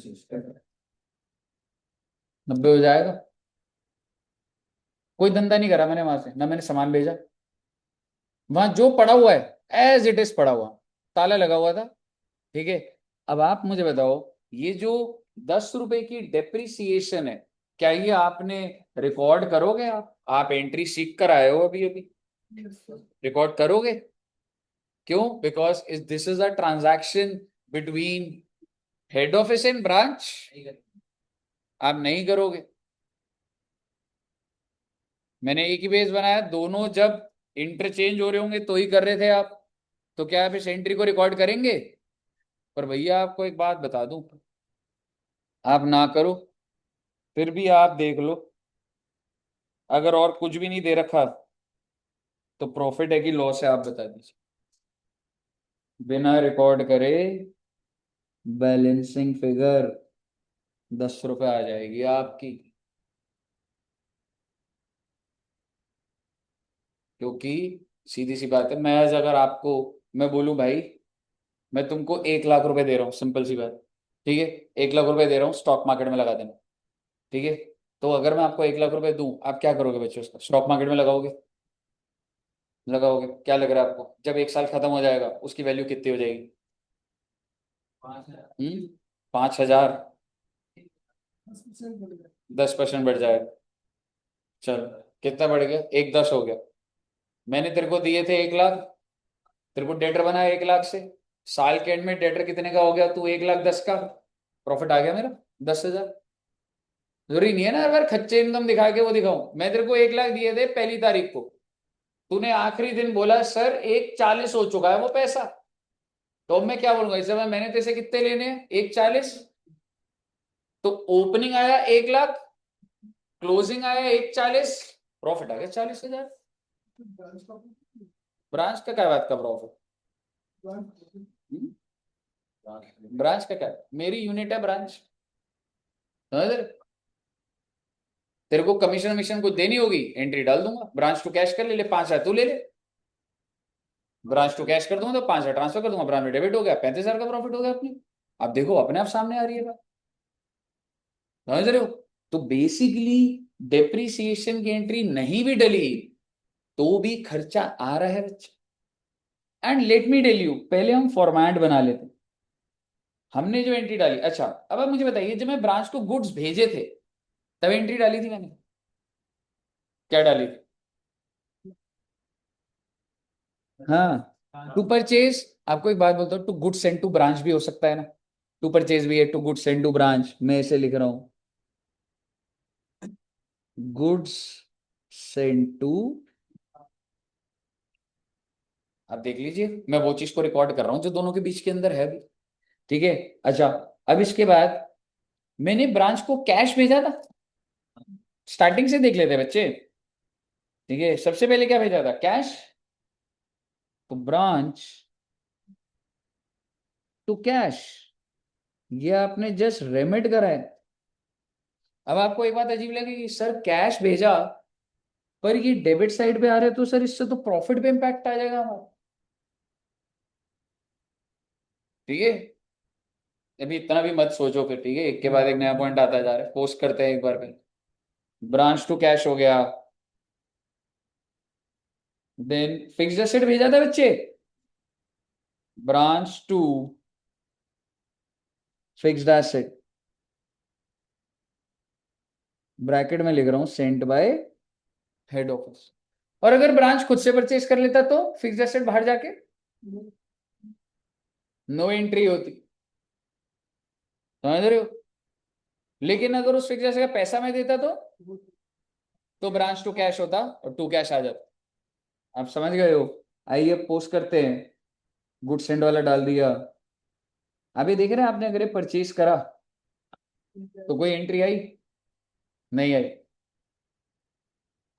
90 हो जाएगा। कोई धंधा नहीं करा मैंने वहां से, ना मैंने सामान भेजा, वहां जो पड़ा हुआ है एज इट इज पड़ा हुआ, ताला लगा हुआ था, ठीक है। अब आप मुझे बताओ, ये जो 10 रुपए की डेप्रिसिएशन है, क्या ये आपने रिकॉर्ड करोगे, आप एंट्री सीख कर आए हो अभी अभी, रिकॉर्ड करोगे। क्यों? Because this is a transaction between head office and branch. आप नहीं करोगे। मैंने एक ही पेज बनाया, दोनों जब इंटरचेंज हो रहे होंगे तो ही कर रहे थे आप, तो क्या आप इस एंट्री को रिकॉर्ड करेंगे? पर भैया आपको एक बात बता दूं, आप ना करो फिर भी आप देख लो, अगर और कुछ भी नहीं दे रखा तो प्रॉफिट है कि लॉस है, आप बता दीजिए। बिना रिकॉर्ड करे बैलेंसिंग फिगर 10 रुपए आ जाएगी आपकी, क्योंकि सीधी सी बात है, मैं अगर आपको मैं बोलूं भाई मैं तुमको 1 लाख रुपए दे रहा हूँ, सिंपल सी बात, ठीक है, 1 लाख रुपए दे रहा हूँ, स्टॉक मार्केट में लगा देना, ठीक है। तो अगर मैं आपको 1 लाख रुपए दूं, आप क्या करोगे बच्चे? उसका स्टॉक मार्केट में लगाओगे? लगाओगे? क्या लग रहा है आपको, जब 1 साल खत्म हो जाएगा उसकी वैल्यू कितनी हो जाएगी? 5,000। 10% बढ़ जाएगा। चल, कितना बढ़ गया? 1,10 हो गया। मैंने तेरे को दिए थे 1 लाख, तेरे को डेटर बनाया 1 लाख से, साल के एंड में डेटर कितने का हो गया? तू 1,10,000 का प्रॉफिट आ गया मेरा 10,000। जरूरी नहीं है ना हर बार खच्चे इनकम दिखा के वो दिखाऊं। मैं तेरे को 1 लाख दिए थे 1 तारीख को, तूने आखिरी दिन बोला सर 1,40 हो चुका है वो पैसा, तो अब मैं क्या बोलूंगा? इस समय मैंने तेरे से कितने लेने हैं? 1,40। तो ओपनिंग आया 1 लाख, क्लोजिंग आया 1,40, प्रॉफिट आ गया 40,000। ब्रांच का क्या बात का प्रॉफिट? ब्रांच का क्या, मेरी यूनिट है ब्रांच, समझ रहे? तेरे को कमीशन वमीशन कुछ देनी होगी, एंट्री डाल दूंगा, ब्रांच टू कैश कर ले, 5,000 तू ले ले, ब्रांच टू कैश कर दूंगा तो 5,000 ट्रांसफर कर दूंगा, ब्रांच में डेबिट हो गया, 35,000 का प्रॉफिट हो गया अपनी। आप देखो अपने आप सामने आ रही है बात, समझ रहे हो? तो बेसिकली डेप्रीसिएशन की एंट्री नहीं भी डली तो भी खर्चा आ रहा है बच्चे। And let me tell you, पहले हम फॉर्मेट बना लेते, हमने जो एंट्री डाली। अच्छा, अब आप मुझे बताइए, जब मैं ब्रांच को गुड्स भेजे थे तब एंट्री डाली थी मैंने? क्या डाली थी? हाँ, टू परचेज। आपको एक बात बोलता हूँ, to goods send to branch भी हो सकता है ना, टू परचेज भी है, to goods send to branch, मैं इसे लिख रहा हूं गुड्स सेंड टू। आप देख लीजिए, मैं वो चीज को रिकॉर्ड कर रहा हूँ जो दोनों के बीच के अंदर है भी, ठीक है। अच्छा, अब इसके बाद मैंने ब्रांच को कैश भेजा था, स्टार्टिंग से देख लेते हैं बच्चे, ठीक है। सबसे पहले क्या भेजा था? कैश। तो ब्रांच टू कैश, ये आपने जस्ट रेमिट करा है। अब आपको एक बात अजीब लगेगी, सर कैश भेजा पर ये डेबिट साइड पे आ रहा है, तो सर इससे तो प्रॉफिट पे इंपैक्ट आ जाएगा हमारा, ठीक है। अभी इतना भी मत सोचो फिर, ठीक है, एक के बाद एक नया पॉइंट आता जा रहा है, पोस्ट करते हैं एक बार फिर। ब्रांच टू कैश हो गया, देन फिक्स्ड एसेट भेजा था बच्चे, branch to fixed asset, bracket में लिख रहा हूं सेंट बाय हेड ऑफिस। और अगर ब्रांच खुद से परचेज कर लेता तो फिक्स्ड एसेट बाहर जाके नो एंट्री होती, समझ रहे हो? लेकिन अगर उस फिक्स्ड एसेट का पैसा मैं देता तो ब्रांच टू कैश होता और टू कैश आ जाता। आप समझ गए हो? आइए पोस्ट करते हैं, गुड सेंड वाला डाल दिया। अभी देख रहे हैं आपने, अगर परचेज करा तो कोई एंट्री आई? नहीं आई।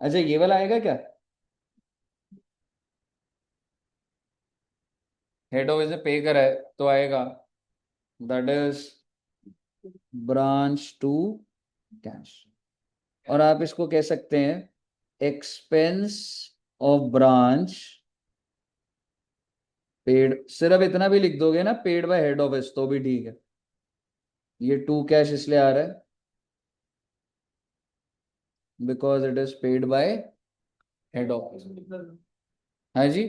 अच्छा, ये वाला आएगा क्या? हेड ऑफिस से पे करा है तो आएगा, that is branch to cash. और आप इसको कह सकते हैं एक्सपेंस ऑफ ब्रांच पेड, सिर्फ इतना भी लिख दोगे ना, पेड बाय हेड ऑफिस, तो भी ठीक है। ये टू कैश इसलिए आ रहा है because it is paid by head office. हाँ जी,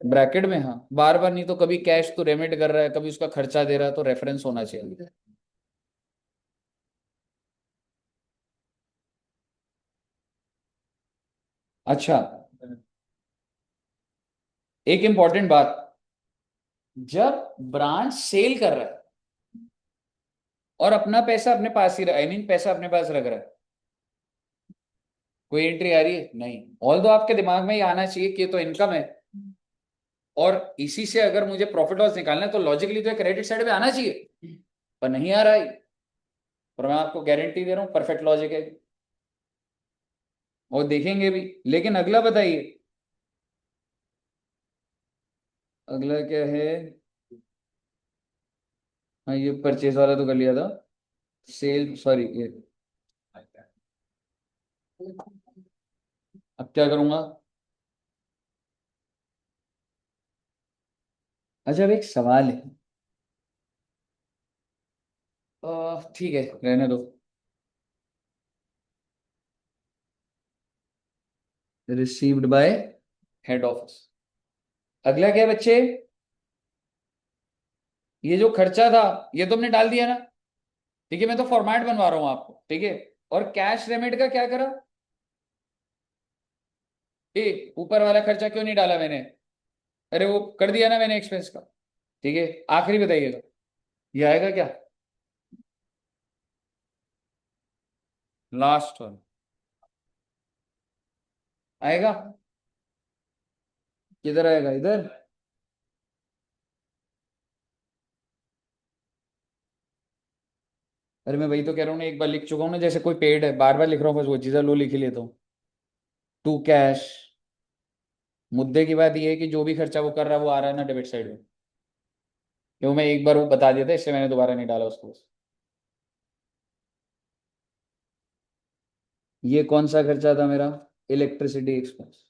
ब्रैकेट में, हाँ, बार बार नहीं तो कभी कैश तो रेमिट कर रहा है, कभी उसका खर्चा दे रहा है, तो रेफरेंस होना चाहिए। अच्छा, एक इंपॉर्टेंट बात, जब ब्रांच सेल कर रहा है और अपना पैसा अपने पास ही, आई मीन पैसा अपने पास रख रहा है, कोई एंट्री आ रही है नहीं। ऑल दो आपके दिमाग में ये आना चाहिए कि ये तो इनकम है, और इसी से अगर मुझे प्रॉफिट लॉस निकालना है तो लॉजिकली तो क्रेडिट साइड पे आना चाहिए, पर नहीं आ रहा है। और मैं आपको गारंटी दे रहा हूं परफेक्ट लॉजिक है, और देखेंगे भी। लेकिन अगला बताइए, अगला क्या है? हाँ, ये परचेज वाला तो कर लिया था। सेल, सॉरी ये, अब क्या करूंगा? अच्छा, अब एक सवाल है, ठीक है रहने दो। Received by head office. अगला क्या है बच्चे? ये जो खर्चा था ये तो हमने डाल दिया ना, ठीक है, मैं तो फॉर्मेट बनवा रहा हूं आपको, ठीक है। और कैश रेमिट का क्या करा? ऊपर वाला खर्चा क्यों नहीं डाला मैंने? अरे वो कर दिया ना मैंने एक्सपेंस का, ठीक है। आखिरी बताइएगा, ये आएगा क्या? लास्ट वन आएगा? किधर आएगा? इधर? अरे मैं वही तो कह रहा हूँ ना, एक बार लिख चुका हूँ ना, जैसे कोई पेड है, बार बार लिख रहा हूँ, बस वो चीज़ लो लिख ही लेता हूँ। To cash. मुद्दे की बात ये है कि जो भी खर्चा वो कर रहा है वो आ रहा है ना डेबिट साइड में, क्यों मैं एक बार वो बता दिया था, इससे मैंने दोबारा नहीं डाला उसको बस। ये कौन सा खर्चा था मेरा? Electricity expense.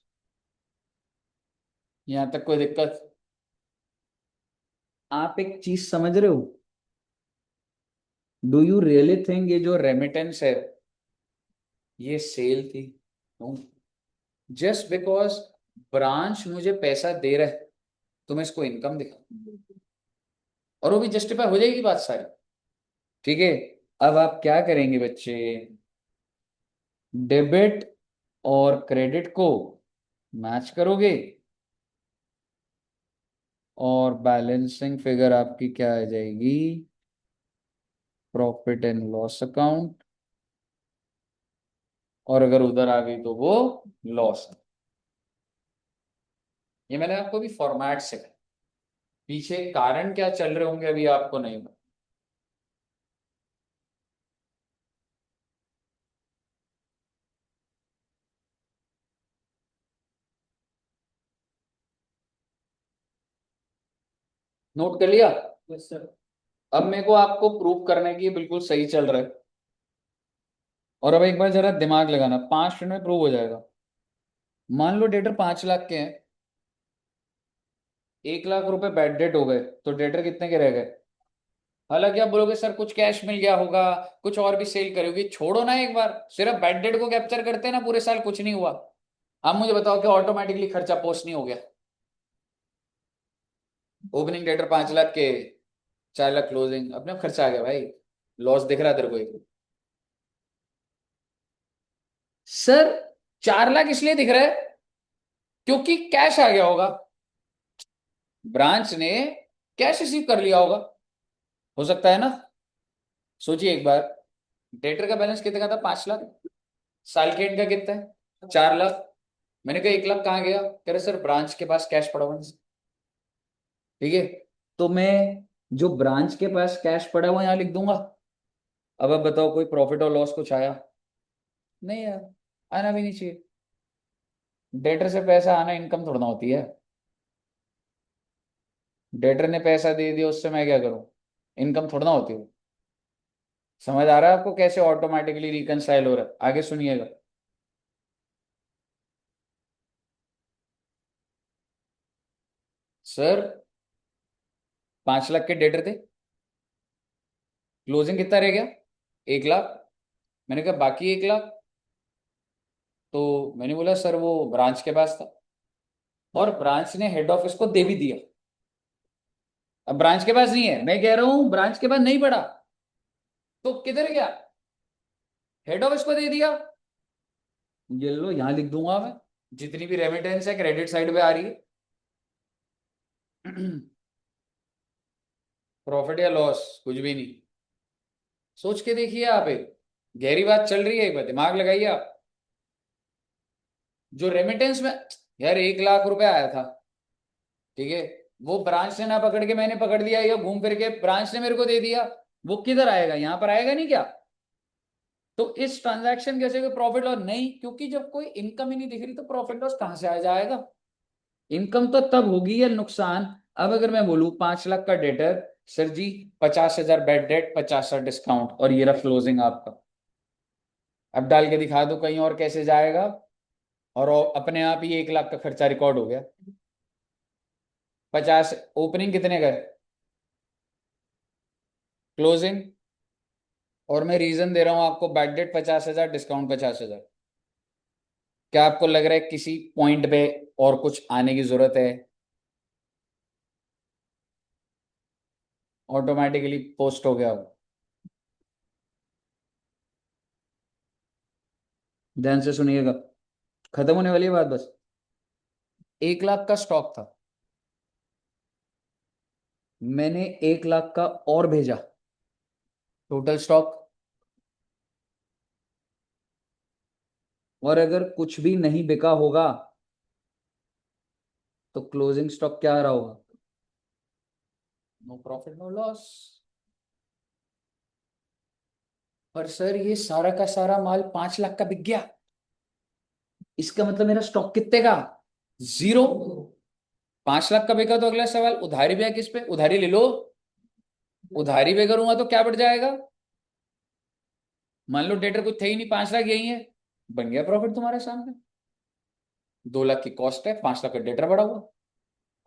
यहां तक कोई दिक्कत? आप एक चीज समझ रहे हो? डू यू रियली थिंक ये जो रेमिटेंस है ये सेल थी? जस्ट बिकॉज ब्रांच मुझे पैसा दे रहा है तो मैं इसको इनकम दिखा, और वो भी जस्टिफाई हो जाएगी बात सारी, ठीक है। अब आप क्या करेंगे बच्चे? डेबिट और क्रेडिट को मैच करोगे, और बैलेंसिंग फिगर आपकी क्या आ जाएगी? Profit and loss account. और अगर उधर आ गई तो वो लॉस। ये मैंने आपको भी फॉर्मेट से कहा। पीछे कारण क्या चल रहे होंगे अभी आपको नहीं पता। नोट कर लिया? Yes sir. अब मेरे को आपको प्रूव करने की बिल्कुल सही चल रहा है, और अब एक बार जरा दिमाग लगाना, 5 मिनट में प्रूव हो जाएगा। मान लो डेटर 5 लाख के हैं, 1 लाख रुपए बैड डेट हो गए, तो डेटर कितने के रह गए? हालांकि आप बोलोगे सर कुछ कैश मिल गया होगा, कुछ और भी सेल करोगे, छोड़ो ना, एक बार सिर्फ बैड डेट को कैप्चर करते हैं ना, पूरे साल कुछ नहीं हुआ। आप मुझे बताओ कि ऑटोमेटिकली खर्चा पोस्ट नहीं हो गया? ओपनिंग डेटर 5 लाख के, 4 लाख क्लोजिंग, अपने आप खर्चा आ गया भाई। लॉस दिख रहा है तेरे को एक? सर 4 लाख इसलिए दिख रहा है क्योंकि कैश आ गया होगा, ब्रांच ने कैश रिसीव कर लिया होगा, हो सकता है ना? सोचिए एक बार, डेटर का बैलेंस कितने का था? 5 लाख। साल के एंड का कितना है? 4 लाख। मैंने कहा 1 लाख कहाँ गया? कह रहे सर ब्रांच के पास कैश पड़ा हुआ है। ठीक है, तो मैं जो ब्रांच के पास कैश पड़ा हुआ यहां लिख दूंगा। अब आप बताओ कोई प्रॉफिट और लॉस कुछ आया? नहीं यार, आना भी नहीं चाहिए। डेटर से पैसा आना इनकम थोड़ा ना होती है। डेटर ने पैसा दे दिया, उससे मैं क्या करूं? इनकम थोड़ा ना होती है। समझ आ रहा है आपको कैसे ऑटोमेटिकली रिकनसाइल हो रहा है? आगे सुनिएगा। सर 5 लाख के डेटर थे, क्लोजिंग कितना रह गया? 1 लाख। मैंने कहा बाकी 1 लाख, तो मैंने बोला सर वो ब्रांच के पास था, और ब्रांच ने हेड ऑफिस को दे भी दिया। अब ब्रांच के पास नहीं है, मैं कह रहा हूं ब्रांच के पास नहीं पड़ा, तो किधर गया? हेड ऑफिस को दे दिया। ये लो यहां लिख दूंगा मैं, जितनी भी रेमिटेंस है क्रेडिट साइड पे आ रही है। प्रॉफिट या लॉस? कुछ भी नहीं। सोच के देखिए आप, एक गहरी बात चल रही है, एक बार दिमाग लगाइए आप। जो रेमिटेंस में, यार 1 लाख रुपए आया था, ठीक है, वो ब्रांच ने ना पकड़ के मैंने पकड़ लिया, या घूम फिर के ब्रांच ने मेरे को दे दिया, वो किधर आएगा? यहां पर आएगा नहीं क्या? तो इस ट्रांजैक्शन कैसे प्रॉफिट लॉस नहीं, क्योंकि जब कोई इनकम ही नहीं दिख रही तो प्रॉफिट लॉस कहां से आ जाएगा? इनकम तो तब होगी या नुकसान। अब अगर मैं बोलूं 5 लाख का डेटर, सर जी 50,000 बैड डेट, 50,000 डिस्काउंट, और ये रहा क्लोजिंग आपका। अब डाल के दिखा दो कहीं और कैसे जाएगा, और अपने आप ही 1 लाख का खर्चा रिकॉर्ड हो गया। 50 ओपनिंग कितने का है, क्लोजिंग, और मैं रीजन दे रहा हूं आपको, बैड डेट 50,000, डिस्काउंट 50,000। क्या आपको लग रहा है किसी पॉइंट पे और कुछ आने की जरूरत है? ऑटोमेटिकली पोस्ट हो गया हो। ध्यान से सुनिएगा, खत्म होने वाली है बात बस। 1 लाख का स्टॉक था, मैंने 1 लाख का और भेजा, टोटल स्टॉक। और अगर कुछ भी नहीं बिका होगा तो क्लोजिंग स्टॉक क्या आ रहा होगा? No profit no loss. पर सर ये सारा का सारा माल 5 लाख का बिक गया, इसका मतलब मेरा स्टॉक कितने का? जीरो। 5 लाख का बिका तो अगला सवाल, उधारी भी है किस पे? उधारी ले लो, उधारी पे करूंगा तो क्या बढ़ जाएगा? मान लो डेटर कुछ थे ही नहीं, 5 लाख यही है, बन गया प्रॉफिट तुम्हारे सामने। 2 लाख की कॉस्ट है, 5 लाख का डेटर बढ़ा हुआ।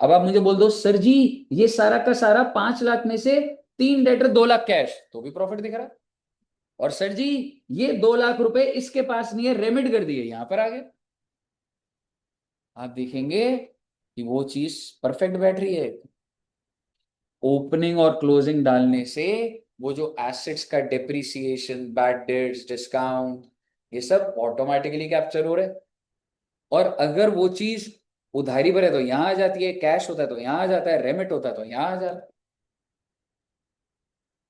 अब आप मुझे बोल दो सर जी, ये सारा का सारा 5 लाख में से 3 डेटर, 2 लाख कैश, तो भी प्रॉफिट दिख रहा है। और सर जी ये 2 लाख रुपए इसके पास नहीं है, रेमिट कर दिए, यहां पर आ गए। आप देखेंगे कि वो चीज परफेक्ट बैठ रही है। ओपनिंग और क्लोजिंग डालने से वो जो एसेट्स का डिप्रिसिएशन, बैड डेट्स, डिस्काउंट, ये सब ऑटोमेटिकली कैप्चर हो रहे हैं। और अगर वो चीज उधारी पर है तो यहां आ जाती है, कैश होता है तो यहां आ जाता है, रेमिट होता है तो यहां आ जाता है।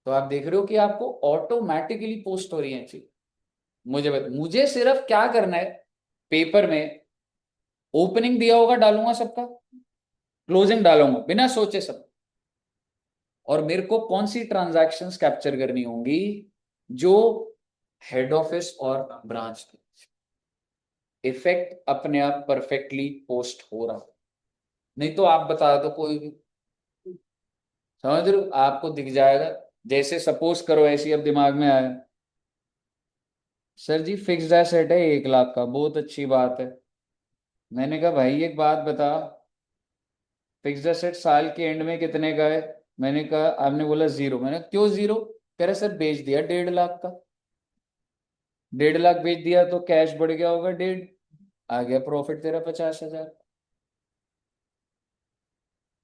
तो आप देख रहे हो कि आपको ऑटोमेटिकली पोस्ट हो रही है चीज। मुझे सिर्फ क्या करना है, पेपर में ओपनिंग दिया होगा डालूंगा सबका, क्लोजिंग डालूंगा बिना सोचे सब। और मेरे को कौन सी ट्रांजैक्शंस कैप्चर करनी होंगी? जो हेड ऑफिस और ब्रांच की इफेक्ट अपने आप परफेक्टली पोस्ट हो रहा। नहीं तो आप बता दो कोई भी, समझ रहे हो, आपको दिख जाएगा। जैसे सपोज करो, ऐसी अब दिमाग में आया, सर जी फिक्स्ड एसेट है 1 लाख का, बहुत अच्छी बात है। मैंने कहा भाई एक बात बता, फिक्स्ड एसेट साल के एंड में कितने का है? मैंने कहा, आपने बोला जीरो। मैंने कहा, क्यों जीरो? कह रहे सर बेच दिया 1.5 लाख का। 1.5 लाख बेच दिया तो कैश बढ़ गया होगा 1.5, आ गया प्रॉफिट तेरा 50,000।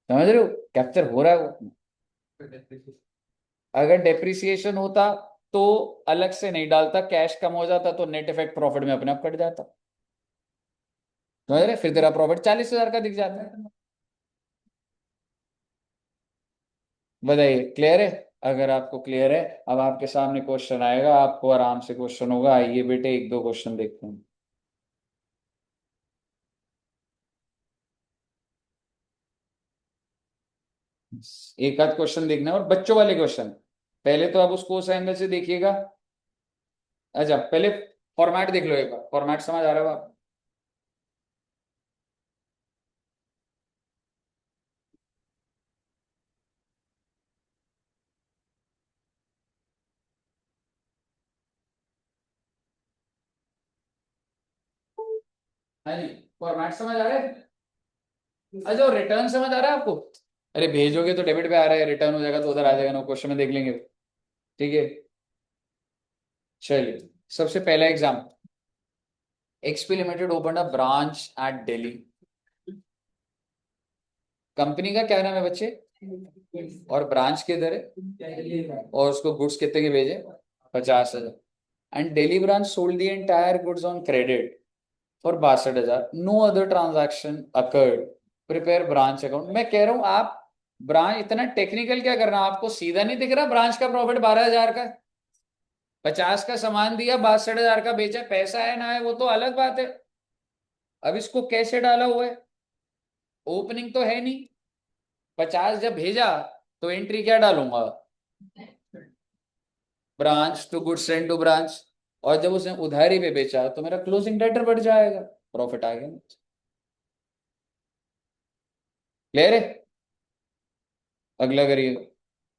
समझ रहे हो, कैप्चर हो रहा है वो। अगर डेप्रिसिएशन होता तो अलग से नहीं डालता, कैश कम हो जाता तो नेट इफेक्ट प्रॉफिट में अपने आप कट जाता। समझ रहे, फिर तेरा प्रॉफिट 40,000 का दिख जाता है। बताइए क्लियर है? अगर आपको क्लियर है, अब आपके सामने क्वेश्चन आएगा, आपको आराम से क्वेश्चन होगा। आइए बेटे एक दो क्वेश्चन देखते हैं। एक आध क्वेश्चन देखना है, और बच्चों वाले क्वेश्चन। पहले तो आप उसको उस एंगल से देखिएगा। अच्छा पहले फॉर्मेट देख लो एक बार, फॉर्मेट समझ आ रहा है आप? हाँ जी, फॉर्मेट समझ आ रहा है? अच्छा रिटर्न समझ आ रहा है आपको? अरे भेजोगे तो डेबिट पे आ रहा है, रिटर्न हो जाएगा तो उधर आ जाएगा ना, क्वेश्चन में देख लेंगे। ठीक है, चलिए सबसे पहला exam. XP limited open a branch at Delhi. Company का क्या नाम है बच्चे? और ब्रांच किधर है? और उसको गुड्स कितने के भेजे? 50,000। And Delhi branch sold the entire goods on credit for 62,000। No other transaction occurred, prepare branch account. मैं कह रहा हूं आप ब्रांच इतना टेक्निकल क्या करना, आपको सीधा नहीं दिख रहा ब्रांच का प्रॉफिट 12,000 का, 50 का सामान दिया, 62,000 का बेचा, पैसा है ना है वो तो अलग बात है। अब इसको कैसे डाला हुआ है, ओपनिंग तो है नहीं, 50 जब भेजा तो एंट्री क्या डालूंगा, branch to goods send to branch, और जब उसने उधारी पे बेचा तो मेरा क्लोजिंग डेटर बढ़ जाएगा, प्रॉफिट आ गया। क्लियर है? अगला करिए,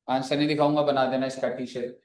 आंसर नहीं दिखाऊंगा, बना देना इसका टी शर्ट।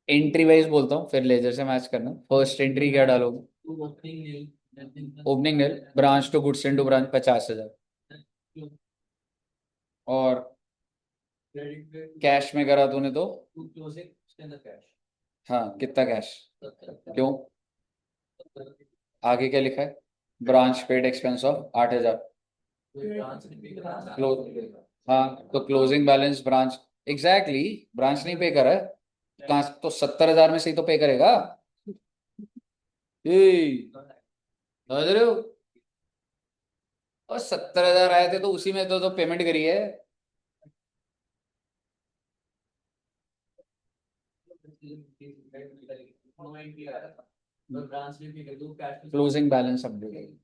एंट्री वाइज बोलता हूँ, फिर लेजर से मैच करना। फर्स्ट एंट्री क्या डालोगे, opening nil branch to goods to branch 50,000, और कैश में करा तूने तो, हाँ कितना कैश, क्यों, आगे क्या लिखा है, branch paid expense of 8,000, close, हाँ तो closing balance branch, exactly branch नहीं पे करा है, कहाँ तो 70,000 में से ही तो पे करेगा, ए समझ रहे हो, और 70,000 आए थे तो उसी में तो पेमेंट करी है। क्लोजिंग बैलेंस अपडेट,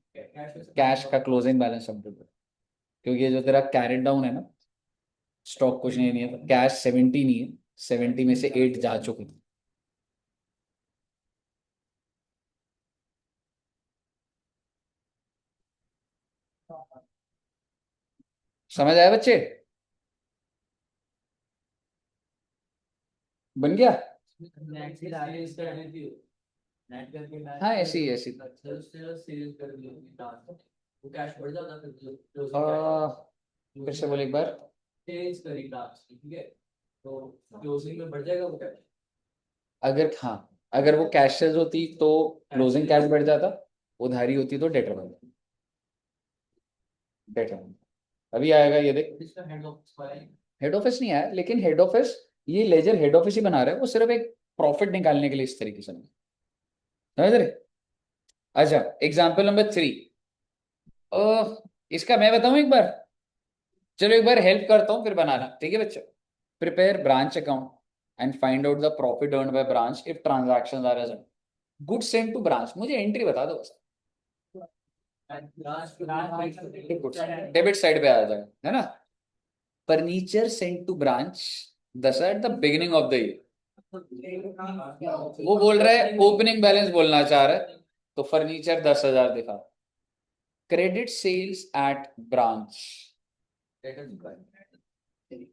कैश का क्लोजिंग बैलेंस अपडेट, क्योंकि ये जो तेरा कैरेट डाउन है ना, स्टॉक कुछ नहीं है, तो कैश 70 नहीं है, 70 में से 8 जा चुके हैं। समझ आया बच्चे, बन गया, हाँ ऐसी ही ऐसी, फिर से बोल एक बार, अगर हाँ, अगर वो कैशेस होती तो क्लोजिंग कैश बढ़ जाता, उधारी होती तो डेटर बढ़ जाता, डेटर अभी आएगा ये देख, हेड ऑफिस नहीं आया, लेकिन हेड ऑफिस, ये लेजर हेड ऑफिस ही बना रहा है, वो सिर्फ एक प्रॉफिट निकालने के लिए इस तरीके से समझ रहे। अच्छा, एग्जाम्पल नंबर 3, इसका मैं बताऊं एक बार, चलो एक बार हेल्प करता हूँ फिर बनाना, ठीक है बच्चे। Prepare branch account and find out the profit earned by branch if transactions are as good send to branch, मुझे एंट्री बता दो बस, डेबिट साइड पे आ जाएगा है ना, furniture sent to branch 10 at the beginning of the year, वो बोल रहा है ओपनिंग बैलेंस बोलना चाह रहा है, तो फर्नीचर 10,000 दिखा, क्रेडिट सेल्स एट ब्रांच,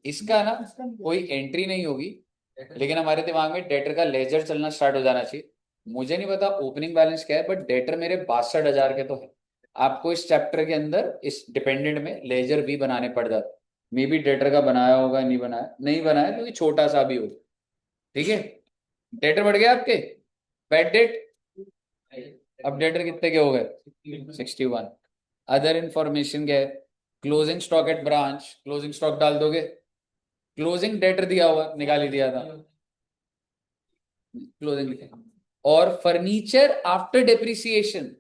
इसका ना कोई एंट्री नहीं होगी, लेकिन हमारे दिमाग में डेटर का लेजर चलना स्टार्ट हो जाना चाहिए। मुझे नहीं पता ओपनिंग बैलेंस क्या है, बट डेटर मेरे 62,000 के तो है। आपको इस चैप्टर के अंदर इस डिपेंडेंट में लेजर भी बनाने पड़ जाते, मे बी डेटर का बनाया होगा, नहीं बनाया, नहीं बनाया क्योंकि छोटा सा भी हो, ठीक है। डेटर बढ़ गया आपके, बैड डेट, अब डेटर कितने के हो गए, 61। अदर इंफॉर्मेशन क्या है, closing stock at branch, closing stock डाल दोगे, क्लोजिंग डेटर दिया हुआ निकाल ही दिया था, क्लोजिंग लिखा, और फर्नीचर आफ्टर डेप्रिसिएशन,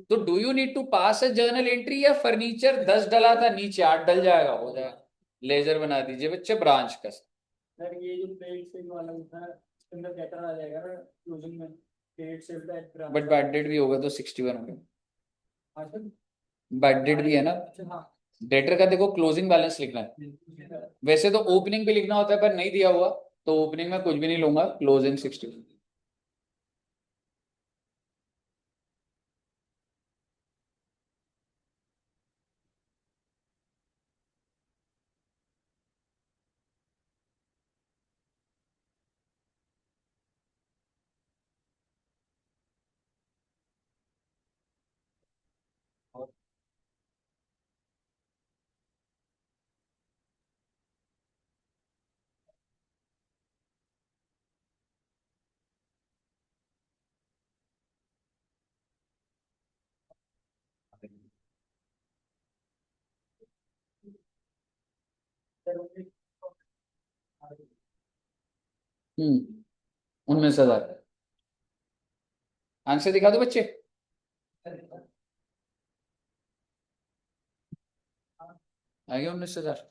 तो do you need to pass a journal entry, या फर्नीचर 10 डला था नीचे 8 डल जाएगा, हो जाएगा, लेजर बना दीजिए बच्चे ब्रांच का। सर ये जो पेड सेल वाला होता है इसके अंदर डेटा आ जाएगा ना क्लोजिंग में, paid sale that branch, but bad debt भी होगा तो 61 हो गया, अच्छा बैड डेट भी है ना, हाँ डेटर का देखो क्लोजिंग बैलेंस लिखना है, वैसे तो ओपनिंग पे लिखना होता है पर नहीं दिया हुआ, तो ओपनिंग में कुछ भी नहीं लूंगा, क्लोजिंग 60। हम्म 19,000 आंसर दिखा दो बच्चे। आ गया 19,000।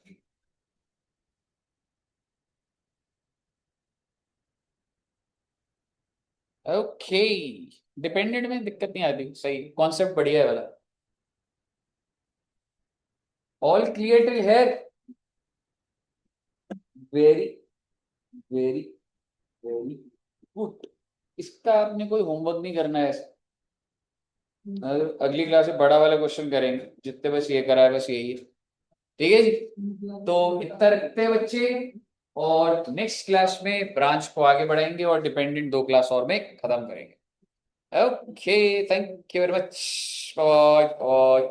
ओके, डिपेंडेंट में दिक्कत नहीं आती, सही कॉन्सेप्ट बढ़िया है वाला। All clear till here, very very very good. इसका आपने कोई होमवर्क नहीं करना है। अगली क्लास में बड़ा वाला क्वेश्चन करेंगे, जितने बस ये करा है बस यही है। ठीक है जी, तो इतना रखते हैं बच्चे, और नेक्स्ट क्लास में ब्रांच को आगे बढ़ाएंगे और डिपेंडेंट 2 क्लास और में खत्म करेंगे। Okay, thank you very much, bye bye.